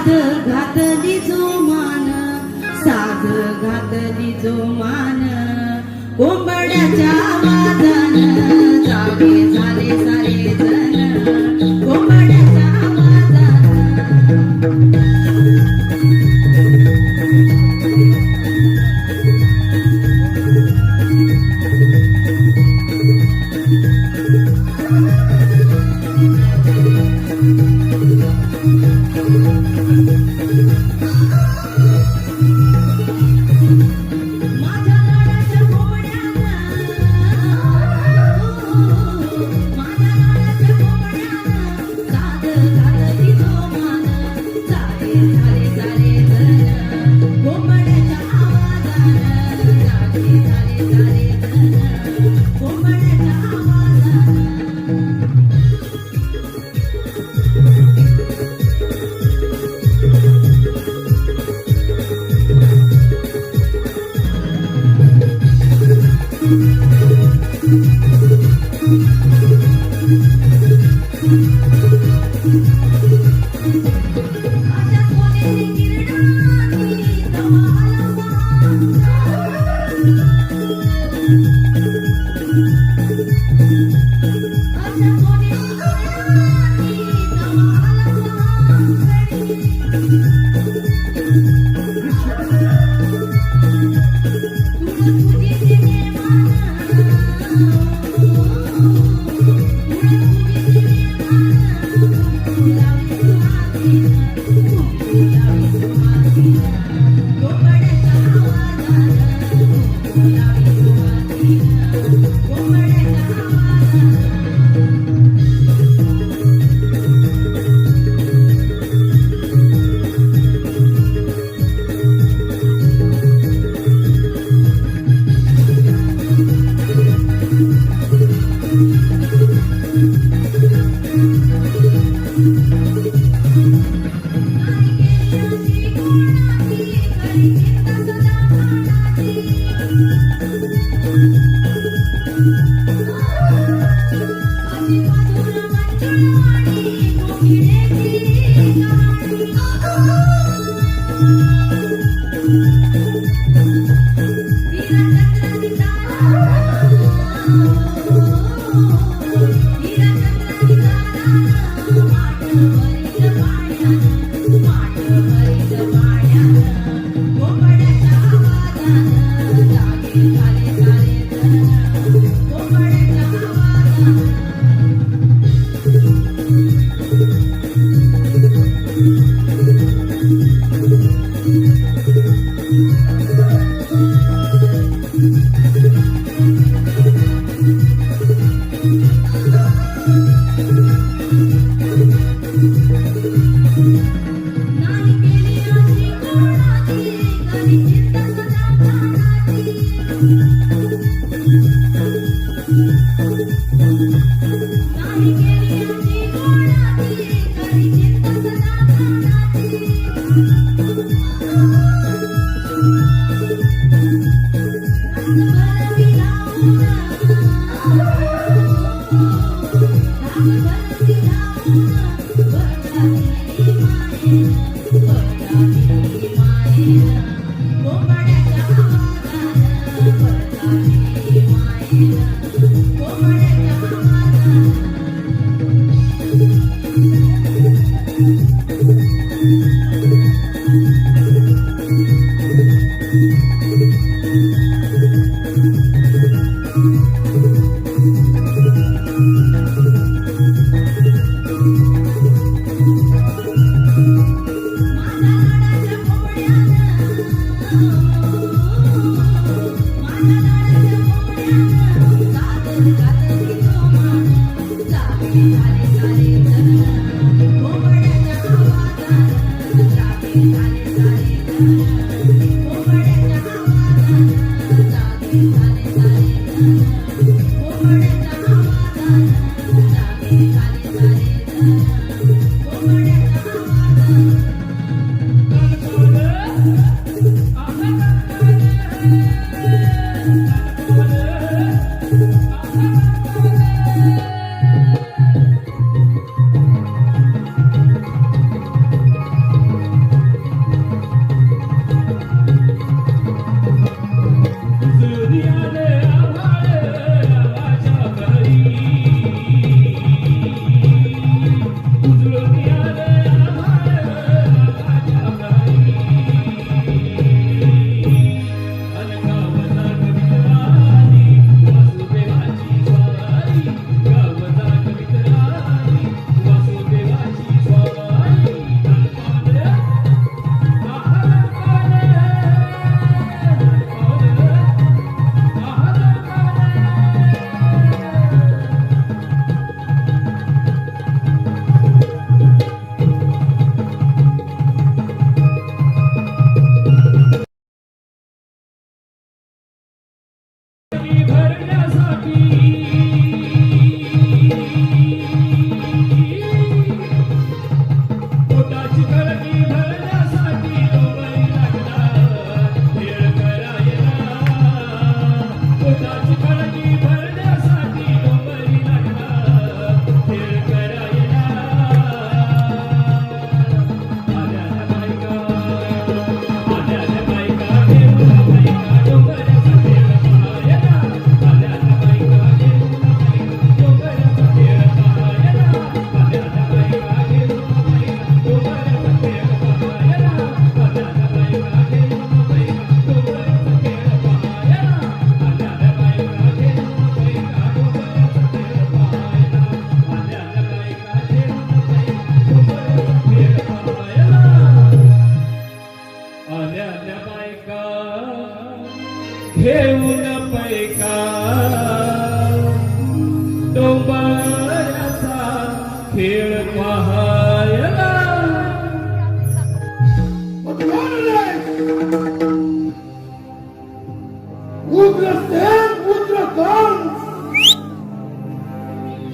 साध घातली जोमान, साध घातली जोमान, कोंबड्याच्या आवाजान जागे झाले सारे जण, कोंबड्याच्या आवाजान.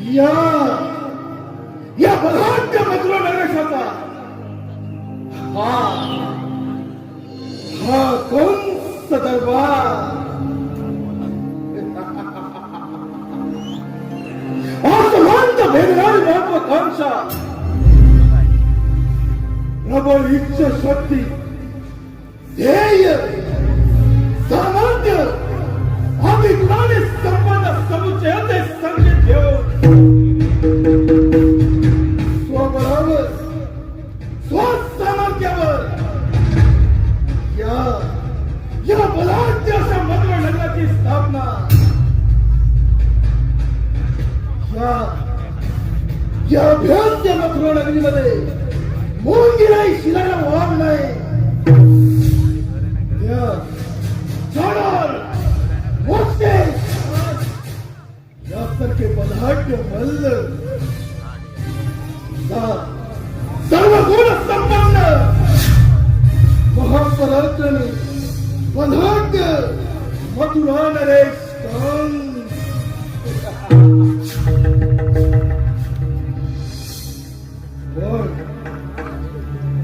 या या बलाढ्य मथुरा नरेशाचा हा हा कंस दरबार आसमांत भेदणारी महत्वाकांक्षा प्रबळ इच्छा शक्ती ध्येय सामर्थ्य अभिमानाने संपन्न समुच्चयाचे संकेत घेऊन स्वबळावर स्वसामर्थ्यावर या बलाढ्य अशा मथुरा नगराची स्थापना या अभ्यास्य मथुरा नगरीमध्ये मुंगी नाही शिलाला वाढ नाही जाणार मोठे यासारखे बलाढ्य मल्ल सर्व गुण संपन्न महापराक्रमी बलाढ्य मथुरा नरेश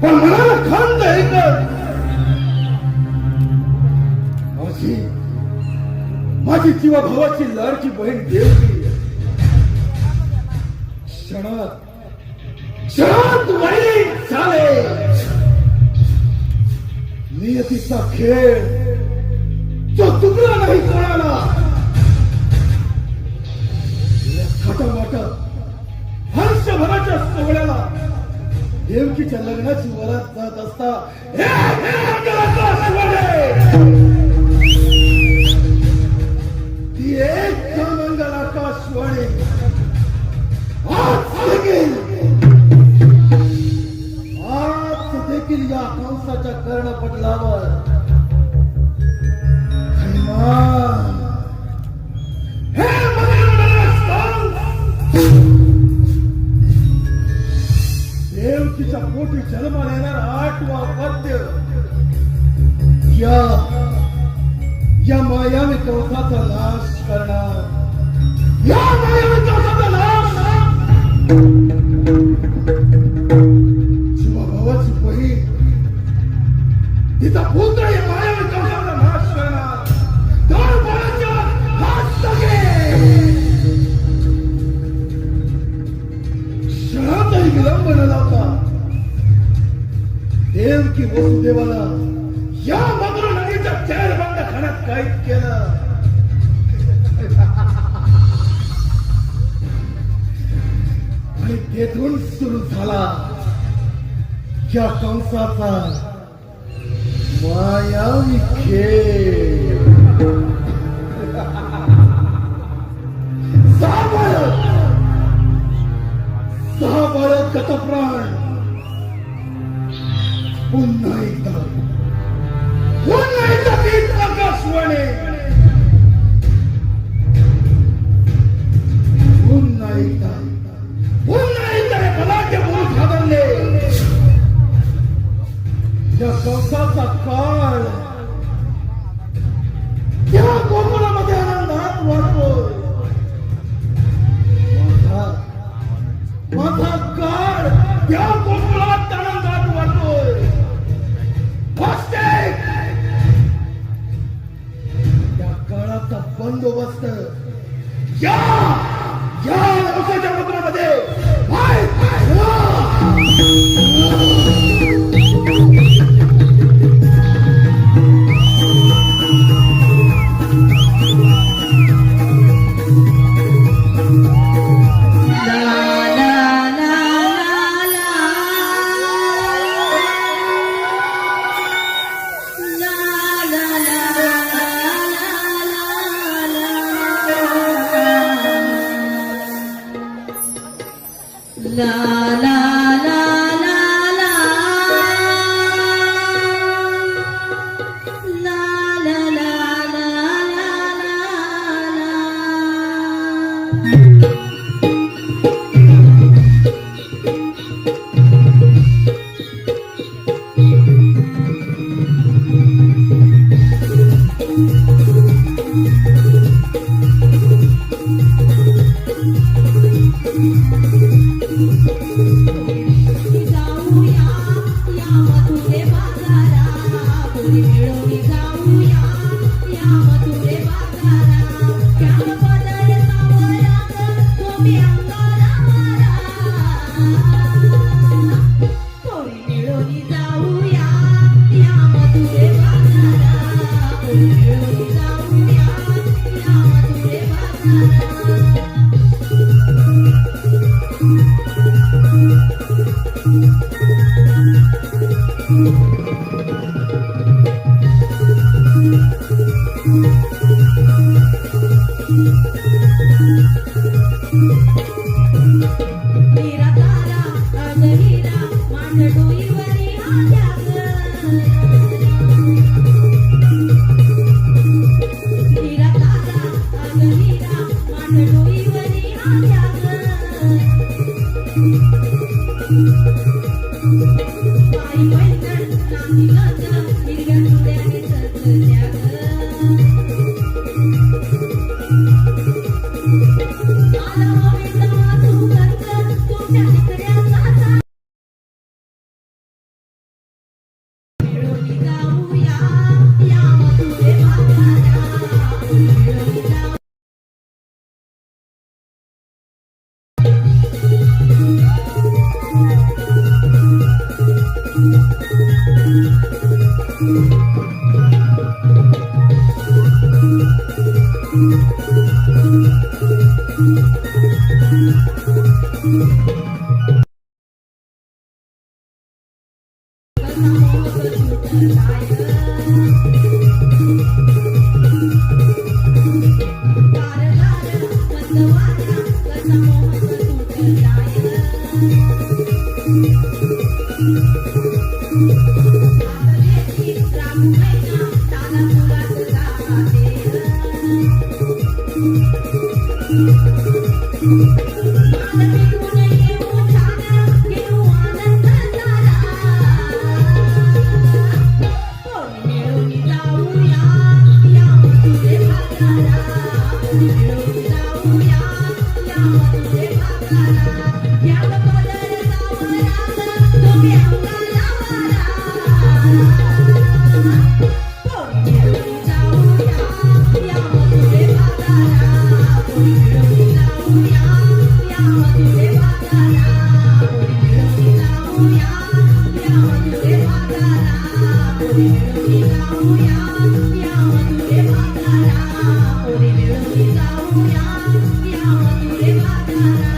पण मनाला खंत एकच माझी जीवा भावाची लाडकी बहीण देवकी क्षणात वैरिक झाले नियतीचा खेळ जो चुकला नाही कोणाला खटामटा हर्षभराच्या सोहळ्याला देवकीच्या लग्नाची वरात जात असता ती एक मंगल आकाशवाणी आज देखील या कंसाच्या कर्णपटलावर देवकीच्या पोटी जन्माला येणार 8वा पद्य या मायावी कंसाचा नाश करणार या मायावी कंसाचा नाश जीवा भावाची बहीण तिचा पुत्र या मायावी कंसाचा नाश करणार दोन बाळाच्या हात सगळे क्षणातही विलंब न लावता देवकी वसुदेवाला या मथुरा नगरीच्या चेहरबंद खाण्यात कैद केलं आणि तेथून सुरू झाला या कंसाचा मायावी खेळ सहा बाळक गतप्राण पुन्हा एकदा तीच आकाशवाणी पुन्हा एकदा हे बलाढ्य पुरुष हादरले या कंसाचा काळ त्या गोकुळामध्ये आनंदात वाढतोय माझा काळ त्या गोकुळात आनंदात वाढतोय त्या काळाचा बंदोबस्त या नवसाच्या पत्रामध्ये जाऊया या मथुरे बाजारा, पुरी मिळून जाऊया या मथुरे बाजारा. श्याम पदर सावळात तुम्ही अंगाला मारा, पुरी मिळून जाऊया या मथुरे बाजारा, पुरी मिळून जाऊया या मथुरे बाजारा. हीरा तारा अगहिरा माझ्या डोईवरी आल्या ग. हीरा तारा अगहिरा माझ्या डोईवरी आल्या ग. बाई पैठण नांदी गज हिरव्या चुड्याने सजल्या ग. आला विठ्ठला सुगंध तुमच्या निकड्याचा सा. मिळून जाऊया या मथुरे बाजारा, मिळून जाऊया. कसा मोह सुटलाय कारभार मंदवारा, कसा मोह सुटलाय. आगलेची रामू मैना ताला पुरात जाते. मान पिकून येऊ छान घेऊ आनंद सारा, कोणी मिळून जाऊया या मथुरे बाजारा, कोणी मिळून जाऊया या मथुरे बाजारा. श्याम पदर सावळात तुम्ही अंगाला मारा, कोणी मिळून जाऊया या मथुरे बाजारा, कोणी मिळून जाऊया या मथुरे बाजारा, कोणी मिळून जाऊया या मथुरे बाजारा, कोणी मिळून जाऊया या मथुरे बाजारा, कोणी मिळून जाऊया या मथुरे बाजारा.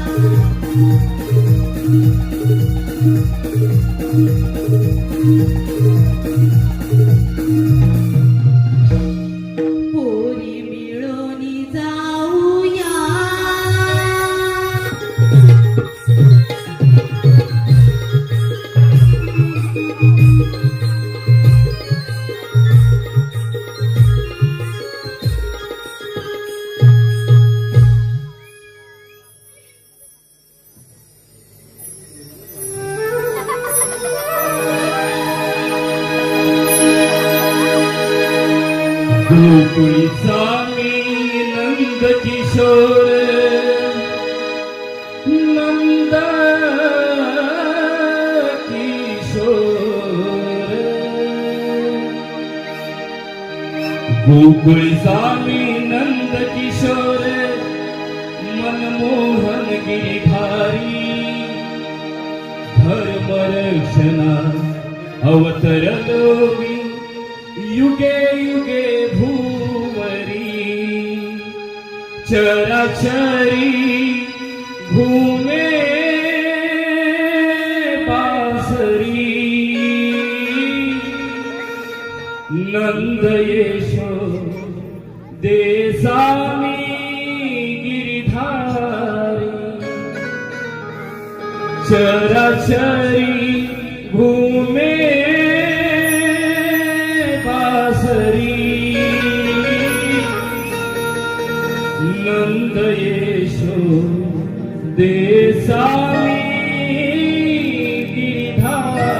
पोरी मिळून जाऊया गोकुळचा मी नंद किशोर, नंद किशोर. गोकुळचा मी नंद किशोर, मनमोहन गिरिधारी. धर्मरक्षणा अवतरलो मी युगे युगे भूवरी. चराचरी घुमे बासरी. नंद येशो देसामी गिरिधारी. चराचरी घुमे बासरी. नंद येशो देसामी गिरिधारी.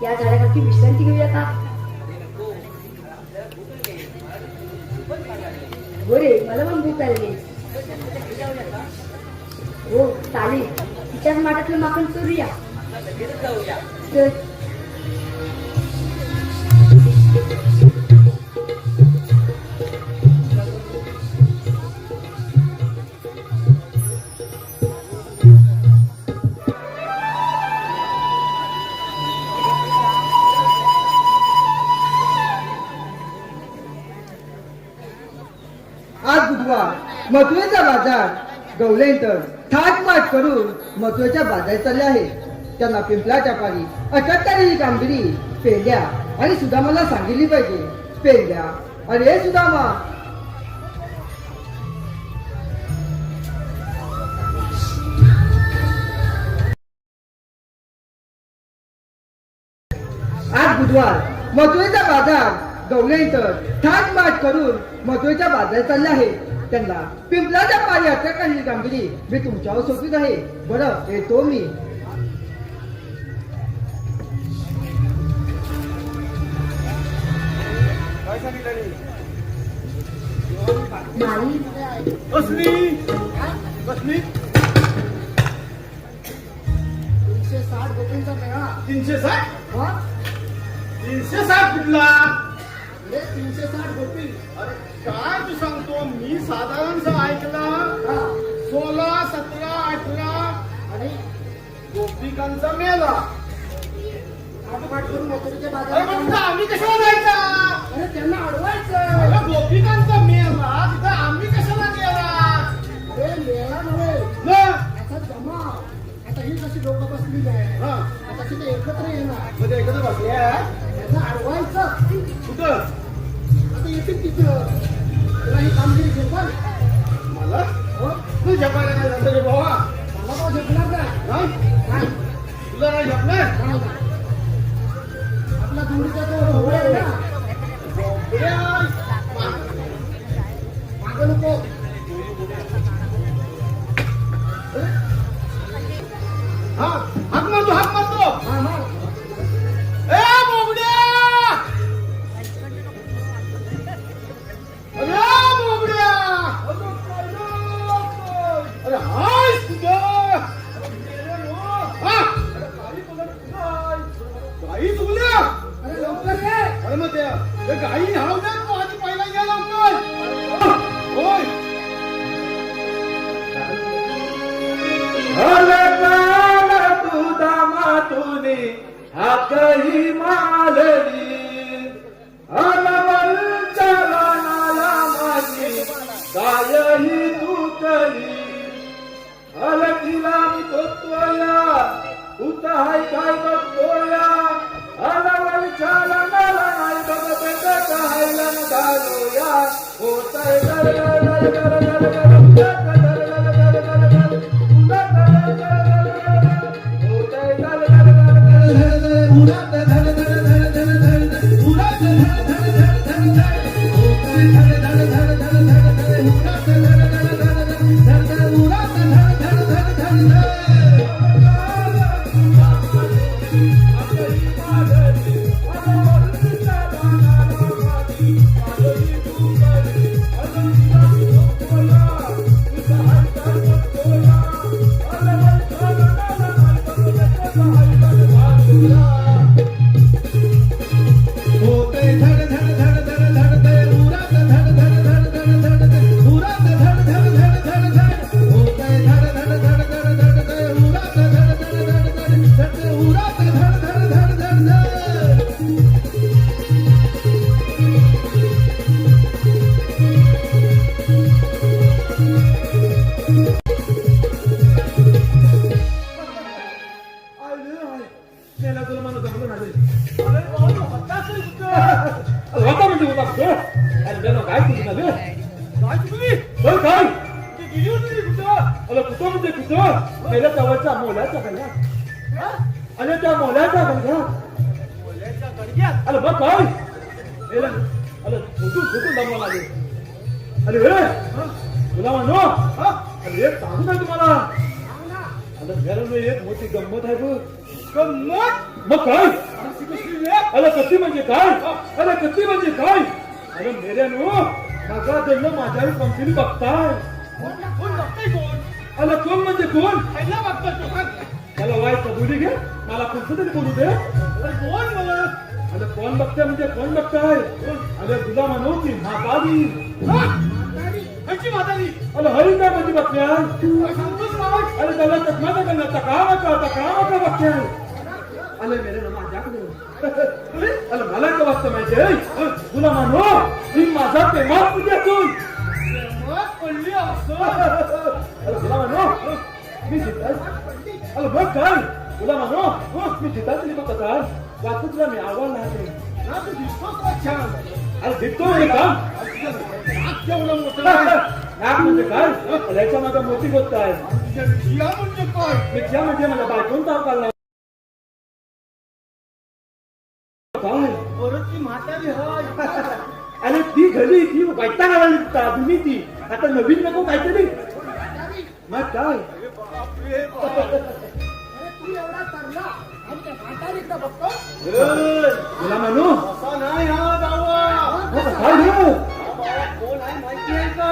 या झाडाखाली विश्रांती घेऊया का? हो रे, मला पण भूक लागली. हो चालेल, तिच्याच माठातलं माखण चोरूया. चल. आज बुधवार मथुरेचा बाजार गवलेंतर थाटमाट करून मथुरेच्या बाजारात चालले आहे. त्यांना पिंपलाच्या पारी अटकणारी ही कामगिरी पेंड्या आणि सुदामाला सांगितली पाहिजे. पेंड्या, अरे सुदामा, आज बुधवार मथुरेचा बाजार गवलेंतर थाटमाट करून मथुरेच्या बाजारात चालले आहे. त्यांना पिंपलाच्या पारी अटकणारी कामगिरी मी तुमच्यावर सोपीत आहे. बरं, येतो मी. नाही कसली कसली 360 गोपींचा मेळा. 360 हा? 360 कुठला? 360 गोपी. अरे काय तू सांगतो, मी साधारणचा ऐकला हा. 16, 17, 18 आणि गोपिकांचा मेला. थाटमाट करून मथुरेच्या अरे बाजारात पण तिथं चालले. आम्ही कशाला जायचा? अरे त्यांना अडवायचं. अरे गोपिकांचा मेला तिथं आम्ही कशाला गेला? अरे मेळा नव्हे, मग? आता जमा. आता ही कशी लोक बसली आहे, हा, आता तिथे एकत्र येणार. मध्ये एकत्र बसल्या त्यांना अडवायचं. कुठं? आता येतील तिथं. तुला ही कामगिरी झेपल? मला हो? तू झपायला काय झालं रे बाबा? मला तो झेपणार नाही. हा? नाही, तुला नाही झपणार? नाही, नाही. आपला धुंडीचा तो ढोबळे आहे ना, मागं नको. हा, हाक मारतो, हाक मारतो. हा, हा. ए बोबड्या! अरे बोबड्या! अरे हाय तुझं! हा? गाई चुकल्या? अरे लवकर ये. अरे मग ते गाई हाव ना तू आधी पहिला या लवकर. होय. तुदामातुनी हाकही मालली अनवलच्या रानाला माझी कायही तुटली. अलखीला मी तोया उत हाय काय बघतोया. अनवलच्या रानाला नाही बघत कायला घालूया. होतय मोल्याच्या गल्ल्यात. अरे त्या मोल्याच्या गल्ल्यात. अरे बघ काय अरे झोपून दमवा लागेल. अरे तुला म्हणू अरे एक सांगू काय तुम्हाला. अरे मेल्यानं एक मोठी गंमत आहे बघ. गंमत मग काय? अशी कसली रे? अरे कत्ती म्हणजे काय? अरे कत्ती म्हणजे काय? अरे मेल्यानो माझा जन्म माझ्यावर पंक्तीने बघताय. कोण बघताय कोण? अरे कोण म्हणजे कोण? पहिला बघतोय तो का? मला वाईट कबुली घे, मला कोणतं तरी बोलू दे. अरे कोण मला? अरे कोण बघताय म्हणजे कोण बघताय? अरे तुला म्हणून ती म्हातारी. हा? म्हातारी? ह्याची म्हातारी? अरे हरी काय म्हणजे बघत्या? काय सांगतोस बाबा? अरे त्याला चष्माचा करणार का बघत्या? अरे मेल्यानो माझ्याकडे अरे मला का वाटतं माहितीये? तुला म्हणू ती माझा प्रेमात तुझ्यातून. मग पडली असं. अरे तुला म्हणू मी जिता. अरे बघ काय तुला म्हणू मी जिता तरी बघ काय वाचू तुला मी आव्हान राहते. ना तू दिसतोस का छान? अरे जिंकतो म्हणजे काम नाक केवढं मोठं आहे. नाक म्हणजे काय? याच्या माझा मोठी गोष्ट आहे. तुझ्या जिया म्हणजे काय? मिथ्या म्हणजे मला बायकोन ताव काढला काय? परत ती म्हातारी हाय. अरे ती घरी ती वैताग आली तुम्ही ती आता नवीन नको काहीतरी. मग काय अरे बापरे बाप. अरे तू एवढा चांगला आणि त्या म्हातारीकडे बघतो? तुला म्हणू असा नाही हा दावा. काय रे? हा बाबा कोण आहे माहिती आहे का?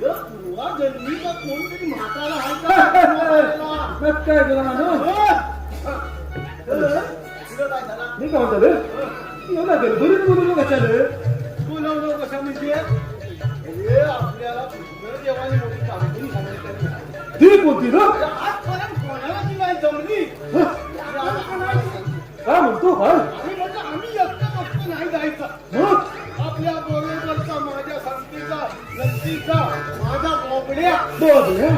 या पूर्वा जन्मीचा कोणतरी म्हातारा आहे का? मग काय तुला म्हणू तुला काय झालं? मी काय म्हणतो रे एवढा गडबडीत बोलू कशाला? तू नवरा कशा म्हणजे? हे आपल्याला कृष्ण देवाने मोठी कामगिरी सांगितली. ती कोणती ना आजपर्यंत कोणाला ती नाही जमली. काय म्हणतो काय? आम्ही म्हणजे आम्ही एकटं फक्त नाही जायचं. मग आपल्या बरोबरचा माझ्या संगतीचा नंदीचा माझा बोबड्या बोल घेऊन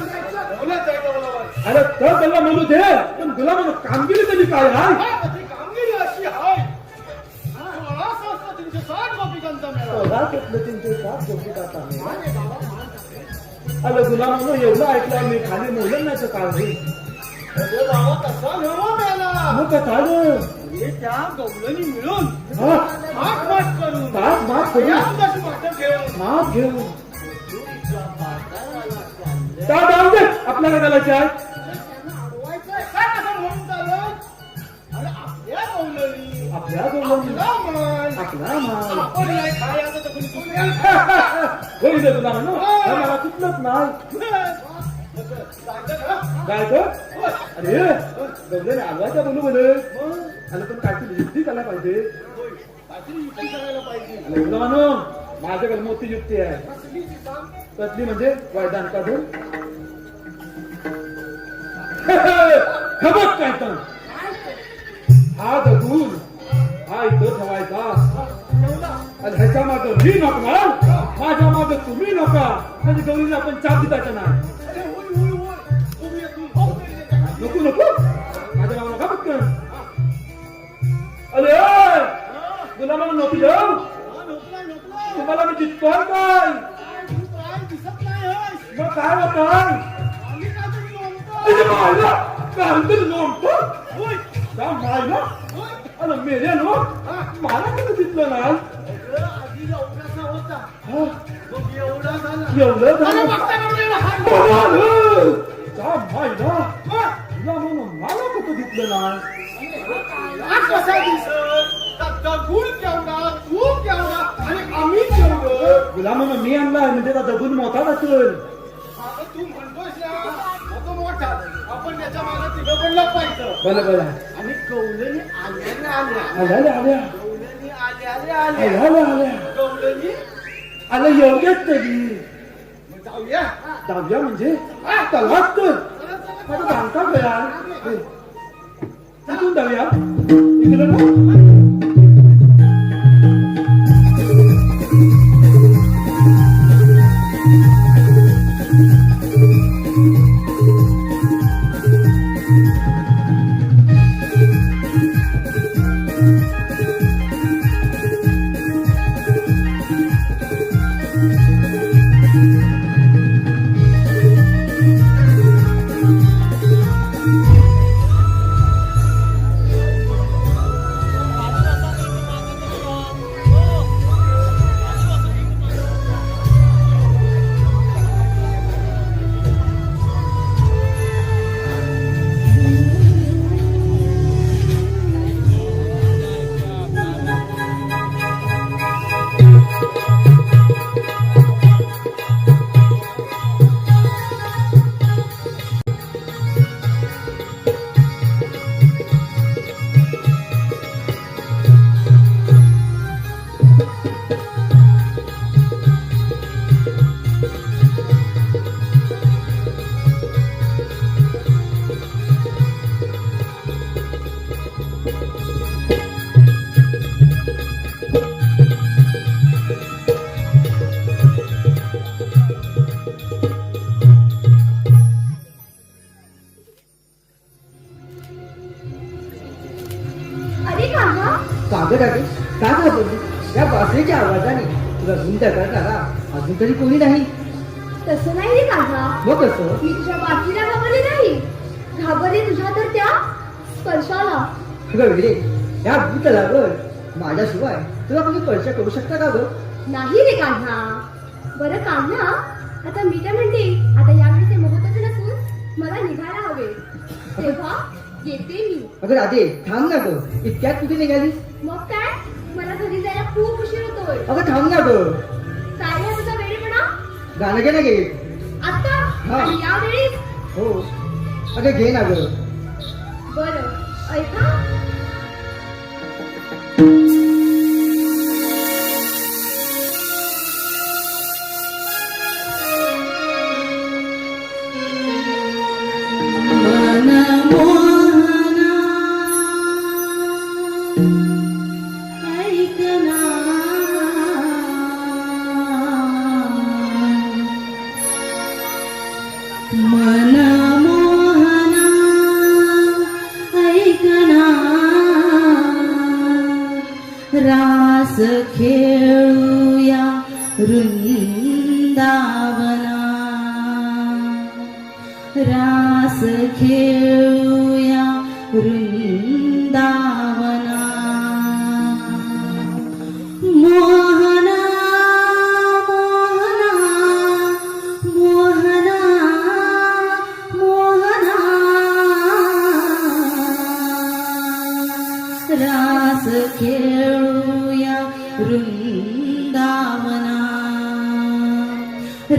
जायचं. बोलत जायचं बरोबर. अरे तर त्याला म्हणू दे पण तुला म्हणू कामगिरी तरी काय आहे? हा, ती कामगिरी अशी आहे. 16,360 गोपिकांचा मेळा. अरे तुला म्हणू एवढं ऐकलं मी खाली मोडलं नाही तर काय होईल? अरे बाबा तसा नवा मेळा. मग काय झालं? हे त्या गवळणी मिळून हा माठ करून ताक मात करू त्याच वाटप घेऊन मात घेऊ का जाऊ दे आपल्याला घालायचे आहे. अडवायचं काय कसं म्हणून चाललं? अरे आपल्या गवळणी आपल्या दोघांनी आपला मान आपला माल आपण नाही खायचं तर कोणी कोणी होईल दे तुला म्हणू हे मला चुकलंच नाही. काय तर अरे गवलेने आलवायचा बोलू म्हणे आणि पण काहीतरी युक्ती करायला पाहिजे. काहीतरी युक्ती करायला पाहिजे. आणि तुला म्हणू माझ्याकडे मोठी युक्ती आहे. कसली म्हणजे वैदान काढून खबत काय तर हा दगून हा इथं ठेवायचा आणि ह्याच्या मागं मी नकणार माझ्या मागं तुम्ही नका म्हणजे गौरीला आपण चाप देताचा नाही. अरे होय होय होय तुम्ही येतो नको नको माझ्या मागं नका पटकन. अरे तुला मला नको जाऊ तुम्हाला मी जितकोय काय दिसत नाही होय. मग काय होतं आम्ही काहीतरी म्हणतो. मायला काहीतरी नव्हतं होय त्या मायला होय. अरे मेरे नो मला कधी दिसलं ना अगं, आधी एवढासा होता हा, मग एवढा झाला. एवढं अरे झालं बघता का रे लहान? त्या मायला हा. तुला म्हणून मला कुठं दिसलं ना हा कसा दिसत? त्याचा गुण केवढा, तू केवढा आणि आम्ही केवढं? तुला म्हणून मी आणलाय म्हणजे त्या दगून मोठा असेल. आता तू म्हणतोस ना, नको मोठा. आपण त्याच्या मागे तिघं पण लपायचं. बरं बरं आणि कौलनी आल्याने आल्या. आल्या आल्या कौलनी आल्याने आल्या. आल्या आल्या कौलनी आल्या एवढ्याच तरी मग जाऊया. दहाव्या म्हणजे तलाच तर माझं बांधता गया तिथून जाऊया इकडे ना अगं राजे का घाबरली? या बासरीच्या आवाजाने तुला गुंत करणारा अजून तरी कोणी नाही. तसं नाही रे काका. मग कसं? मी तुझ्या बाटलीला घाबरले नाही, घाबरले तुझ्या तर त्या स्पर्शाला. अगं वेडे, या भूतलावर माझ्याशिवाय तुला कोणी स्पर्श करू शकता का गं? नाही रे कान्हा. बरं कान्हा, आता मी काय म्हणते, आता यावेळी ते महत्वाचे नसून मला निघायला हवे, तेव्हा येते मी. अगं राजे थांब ना गं, इतक्यात कुठे निघालीस? मग काय, मला घरी जायला खूप उशीर होतोय. अगं थांब ना गं, काय आहे तुझा वेळेपणा? गाणं घे ना गे. आता हा. आणि यावेळी? हो अगं घे ना गं. बरं ऐका. रास खेळूया वृंदावना, रास खेळूया वृंदावना. मोहना मोहना मोहना मोहना, रास खेळूया वृंदावना,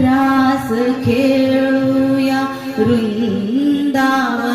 रास खेळूया वृंदावना.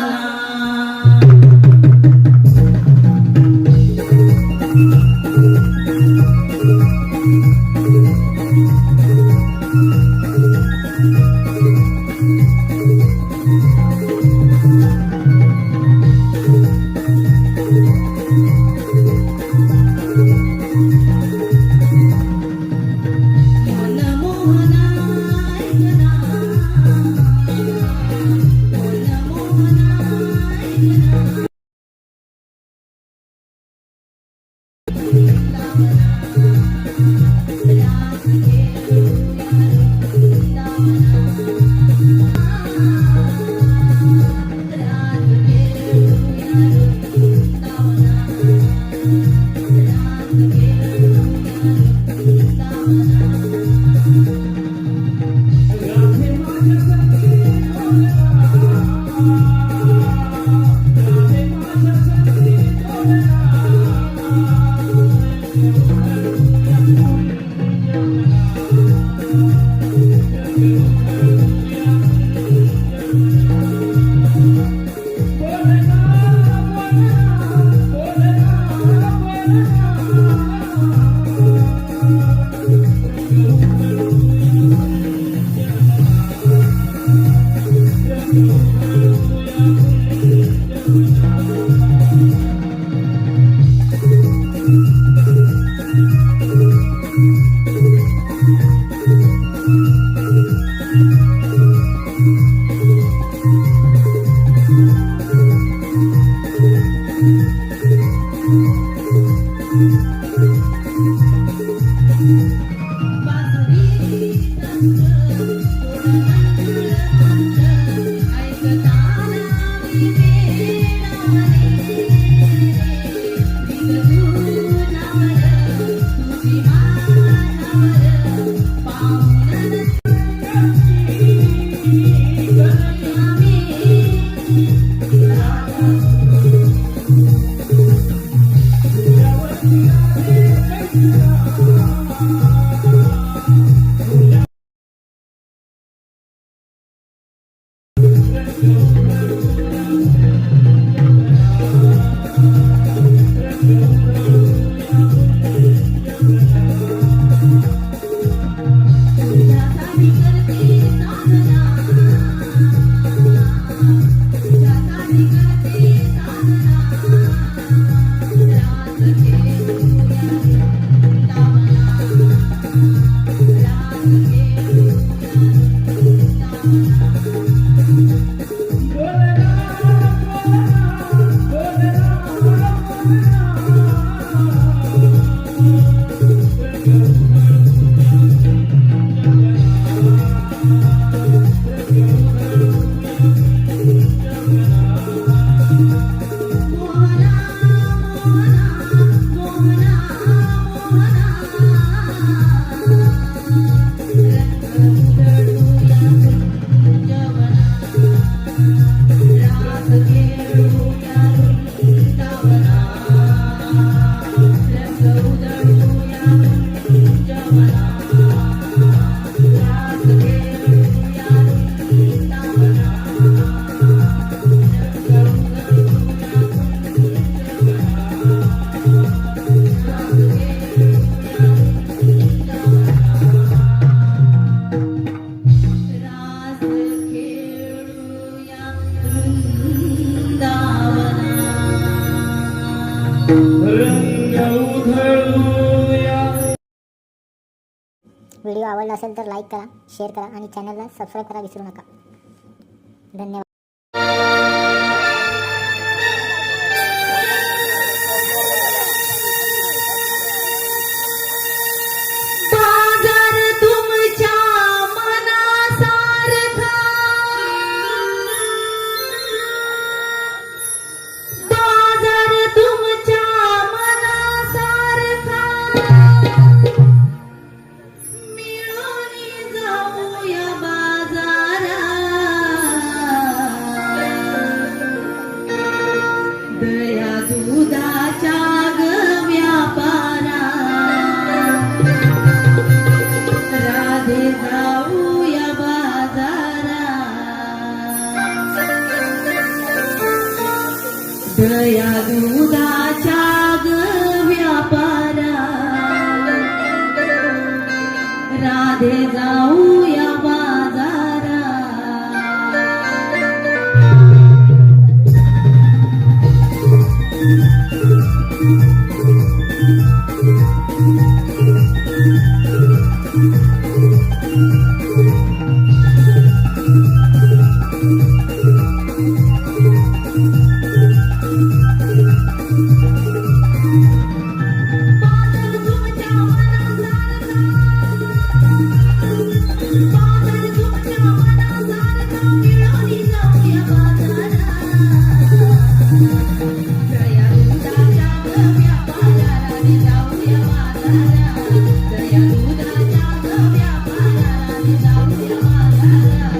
रंग उधळूया. व्हिडिओ आवडला असेल तर लाईक करा, शेअर करा आणि चॅनलला सबस्क्राईब करा विसरू नका. धन्यवाद. बाजार तुमच्या मनासारखा, बाजार तुमच्या मनासारखा, मिळून जाऊया बाजारात, दया दुधाच्या ग व्यापारा, राधे जाऊया बाजारात, दया दुधाच्या ग व्यापारा, राधे जाऊया बाजारात. बाजार तुमच्या मनासारखा, बाजार तुमच्या मनासारखा, मिळून जाऊया बाजारात, दया दुधाच्या ग व्यापारा, राधे जाऊया बाजारात, दया दुधाच्या ग व्यापारा, राधे जाऊया बाजारात.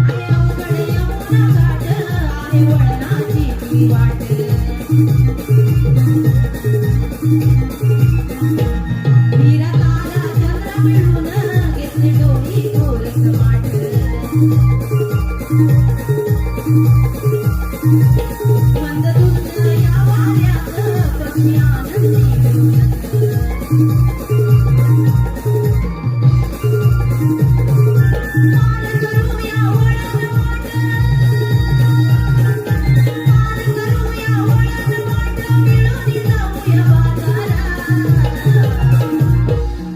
आहे अवघड यमुना घाट, आहे वळणाची ती वाट, मीरा तारा चंद्र मिळून घेतले डोळी थोरस माठ, मंद धुंद या वाऱ्यात पत्नी आनंदी मिळूनच, पार करूया वळण वाट, पार करूया वळण वाट, मिळून जाऊया बाजारात,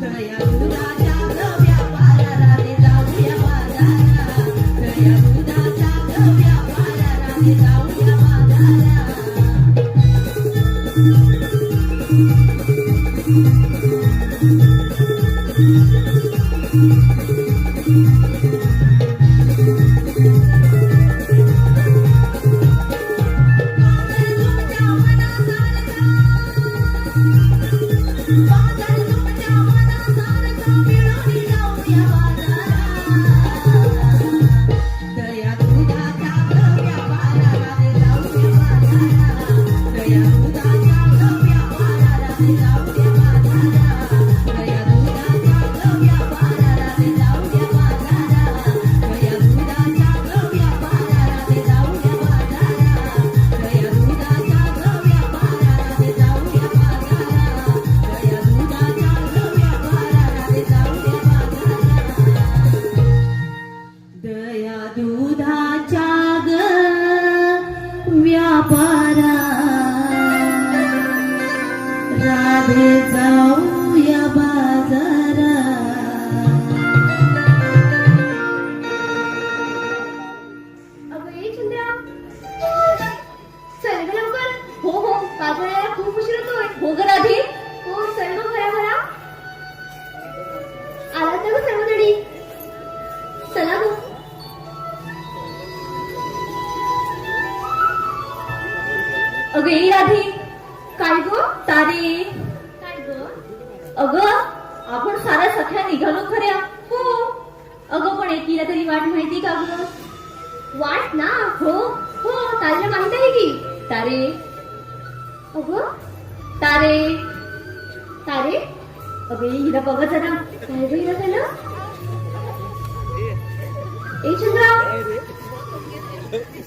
दया दुधाच्या ग व्यापारा, राधे जाऊया बाजारात, दया दुधाच्या ग व्यापारा, राधे जाऊया बाजारात. बाजार तुमच्या मनासारखा, बाजार तुमच्या मनासारखा, मिळून जाऊया बाजारात, दया दुधाच्या ग व्यापारा, राधे जाऊया बाजारात, दया दुधाच्या ग व्यापारा, राधे जाऊया बाजारात, दया दुधाच्या ग व्यापारा, राधे जाऊया बाजारात, दया दुधाच्या ग व्यापारा, राधे जाऊया बाजारात, दया दुधाच्या ग व्यापारा, राधे जाऊया बाजारात, दया दुधाच्या ग व्यापारा, राधे जाऊया बाजारात, दया दुधाच्या ग व्यापारा, राधे जाऊया बाजारात. अगं ये चंद्रा, चल ग लवकर. हो हो, बाजाराला खूप उशीर होतोय. हो ग राधे, हो चल मग घरा घरा. आलात ना ग सर्वजणी, चला ग. अगं ये राधे, काय ग तारे, काय ग? अगं आपण साऱ्या सख्या निघालो खऱ्या. हो अगं पण एकीला तरी वाट माहिती का ग? वाट ना, हो हो तारेला माहित आहे की. तारे, अगं तारे, तारे, अगं हिला बघ जरा, काय ग हिला झालं? ए चंद्रा,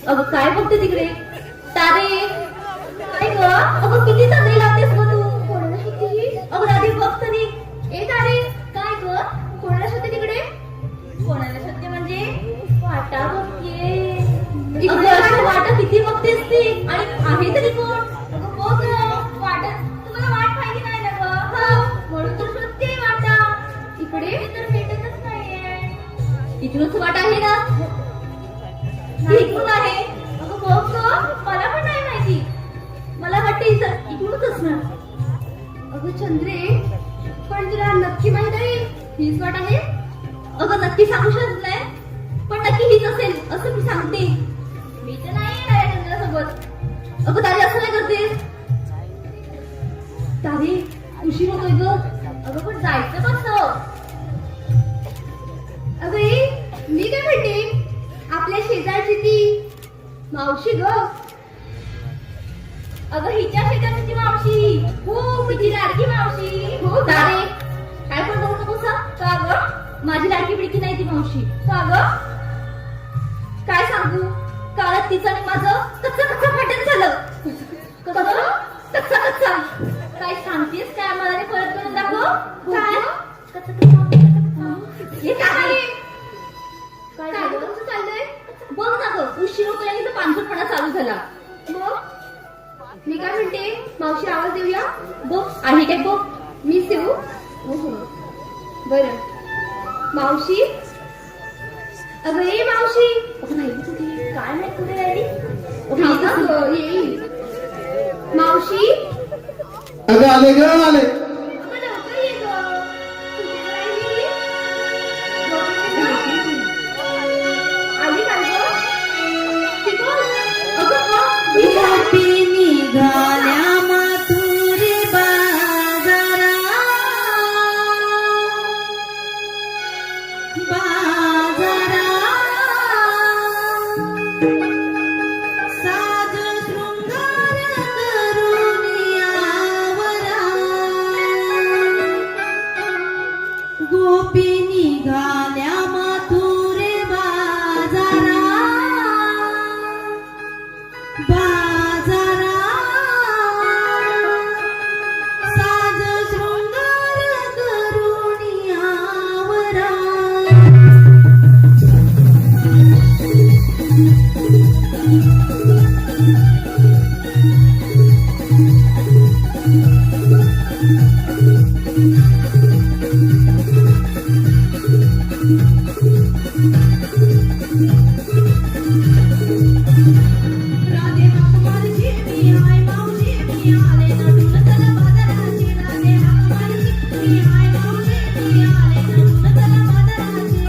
अगं काय बघते तिकडे? तारे, काय ग? अगं किती चांगली लागतेस ग तू. इकडूनच वाट आहे ना? इकडून आहे. अगं बघ गं, मला पण नाही माहिती. मला वाटतं इकडूनच असणार. अगं चंद्रे, पण तुला नक्की माहित आहे हीच वाट आहे? अगं नक्की सांगू शकत नाही, पण नक्की हीच असेल असं मी सांगते. मी तर नाही येणार या चंद्रासोबत. अगं तारे असं नाही करते. तारे उशीर होतोय ग. अगं पण जायचं कसं? अगं मी काय म्हणते, आपल्या शेजारची ती मावशी ग. अगं हिच्या शेजारची ती मावशी. हो माझी लाडकी मावशी. हो तारे काय पण करू नकोस हं? का ग? माझी लाडकी बिडकी नाही ती मावशी. का ग? काय सांगू, काळात तिचं आणि माझं कच्चा भांडण झालं. कच्चा काय सांगतेस काय? मला रे परत करून दाखव. काय हे काय? काय झालं? कसं चाललंय? बघ ना ग, उशीर होतोय आणि इथं पानसटपणा चालू झाला. मग मी काय म्हणते, मावशी आवाज देऊया? बघ आहे काय बघ. मीच देऊ? बरं. मावशी, अगं ये मावशी. अगं राहिली कुठे? काय माहित कुठे राहिली? थांब ना गं, येईल. मावशी, अगं आले ग आले. अगं लवकर ये गं. कुठे राहिली? आली काय गं? ती कोण? अगं बघ, गोपी निघाल्या माथुरे बाजारा, बाजारा. साज शृंगार करून यावरा, गोपी निघाल्या माथुरे बाजारा, बाजारा. साज शृंगार करून यावरा. राधे हाकमारची मी हाय मावशी, मी आले नटून चला बाजाराची. राधे हाकमारची मी हाय मावशी, मी आले नटून चला बाजाराची.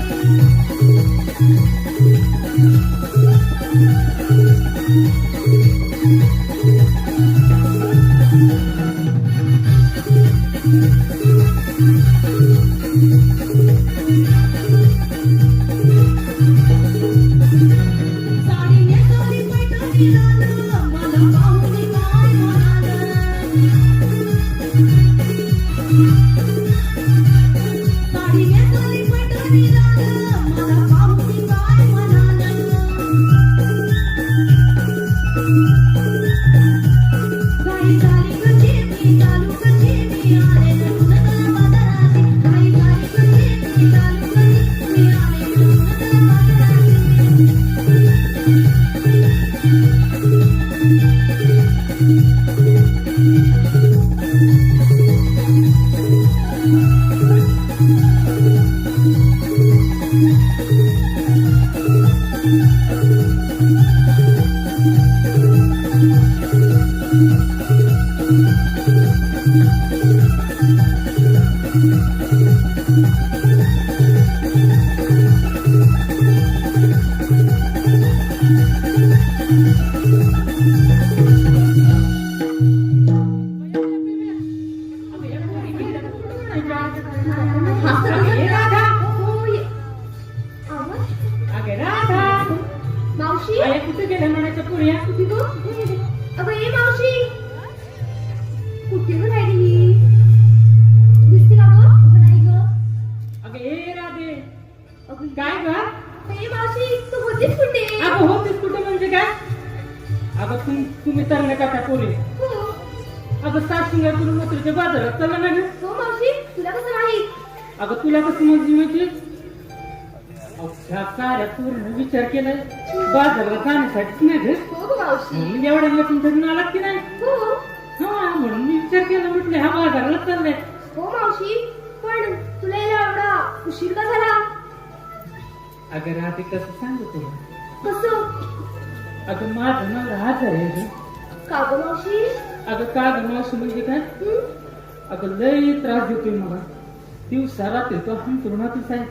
साडी नेसवली पैठणी लाल, मला पाहुणी काय म्हणाल. साडी नेसवली पैठणी लाल, मला पाहुणी काय म्हणाल. घाई झाली कशी मी चालू कशी मी आले नटून चला बाजाराची. घाई झाली कशी मी चालू कशी मी आले नटून चला बाजाराची. मावशी, कुठे गेल्या म्हणायच्या पुढे कुठे गं? अगं ये मावशी. कुठे गं राहिली ही? दिसते का गं? अगं नाही गं. अगं ए राधे, अगं काय ग? ये मावशी, तू होतीस कुठे? अगं होतीस कुठे म्हणजे काय? अगं तुम्ही तर नका त्या पोरी. हो. अगं सात शिंगार करून मथुरेच्या बाजारात चालला ना ग. हो मावशी, तुला कसं माहित? अगं तुला कसं म्हणजे ह्या साऱ्या पूर्ण विचार केलाय बाजारात जाण्यासाठीच नाही ग. हो गं मावशी. एवढ्या लपून धरून आलात की नाही? हो. हा म्हणून मी विचार केला, म्हटलं ह्या बाजाराला चाललाय. हो मावशी, पण तुला यायला एवढा उशीर का झाला? अगं राहते कसं सांगू तुला. कसं? अगं माझं नाव राहत आहे. का गं मावशी? अगं का ग मावशी म्हणजे काय? हं? अगं लई त्रास देतोय मला. दिवसा रात्री तो हम तुरुणातच आहे.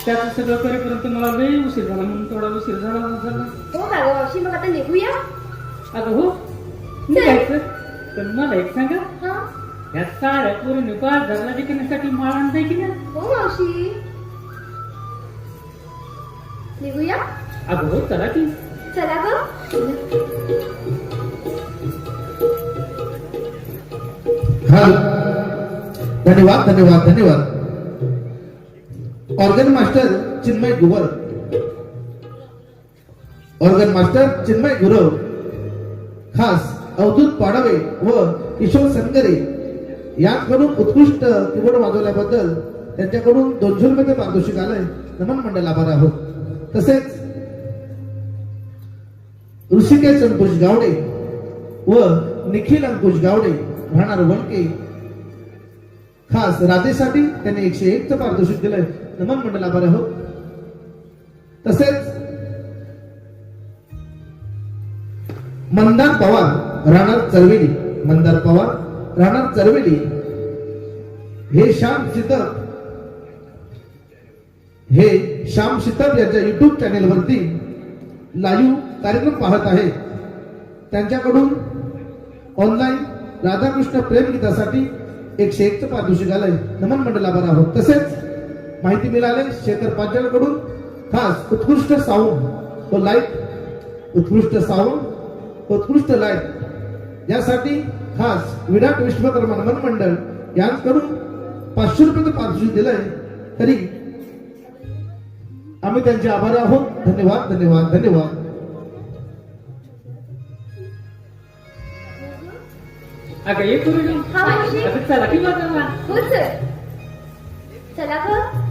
त्याचं सगळं करेपर्यंत मला लई उशीर झाला, म्हणून थोडा उशीर झाला. हो का गं मावशी, मग आता निघूया? अगं हो निघायचं, पण मला एक सांगा, हा? या साऱ्या पोरीने बाजारला विकण्यासाठी माळ आणताय की नाही? हो मावशी, निघूया? अगं हो चला की. चला गं. धन्यवाद धन्यवाद धन्यवाद. Organ master Chinmay Gurav, organ master Chinmay Gurav, खास अवधूत पाडवे व किशोर सनगरे यांकडून उत्कृष्ट कीबोर्ड वाजवल्याबद्दल त्यांच्याकडून 200 रुपये पारितोषिक आलंय. नमन मंडळ आभार आहोत. तसेच ऋषिकेश अंकुश गावडे व निखिल अंकुश गावडे राहणार वळके, खास राधेसाठी त्यांनी 101चं पारितोषिक दिलंय. नमन मंडळ आभार आहोत. तसेच मंदार पवार राहणार चरवेली, मंदार पवार राहणार चरवेली हे श्याम शीतल यांच्या युट्यूब चॅनेल वरती लाईव्ह कार्यक्रम पाहत आहेत. त्यांच्याकडून ऑनलाईन राधाकृष्ण प्रेम गीतासाठी 101चं पारितोषिक आलंय. नमन मंडळ आभार आहोत. तसेच माहिती मिळाले शेखर पांचाळकडून खास उत्कृष्ट साऊंड व लाईट, उत्कृष्ट साऊंड उत्कृष्ट लाईट यासाठी खास विराट विश्वकर्मा नमन मंडळ यांकडून 500 रुपयाचं पारितोषिक दिलंय. तरी आम्ही त्यांचे आभारी आहोत. धन्यवाद धन्यवाद धन्यवाद. अगं ये पोरी. हा मावशी. अगं चला की बाजारला. हो चल. चला गं.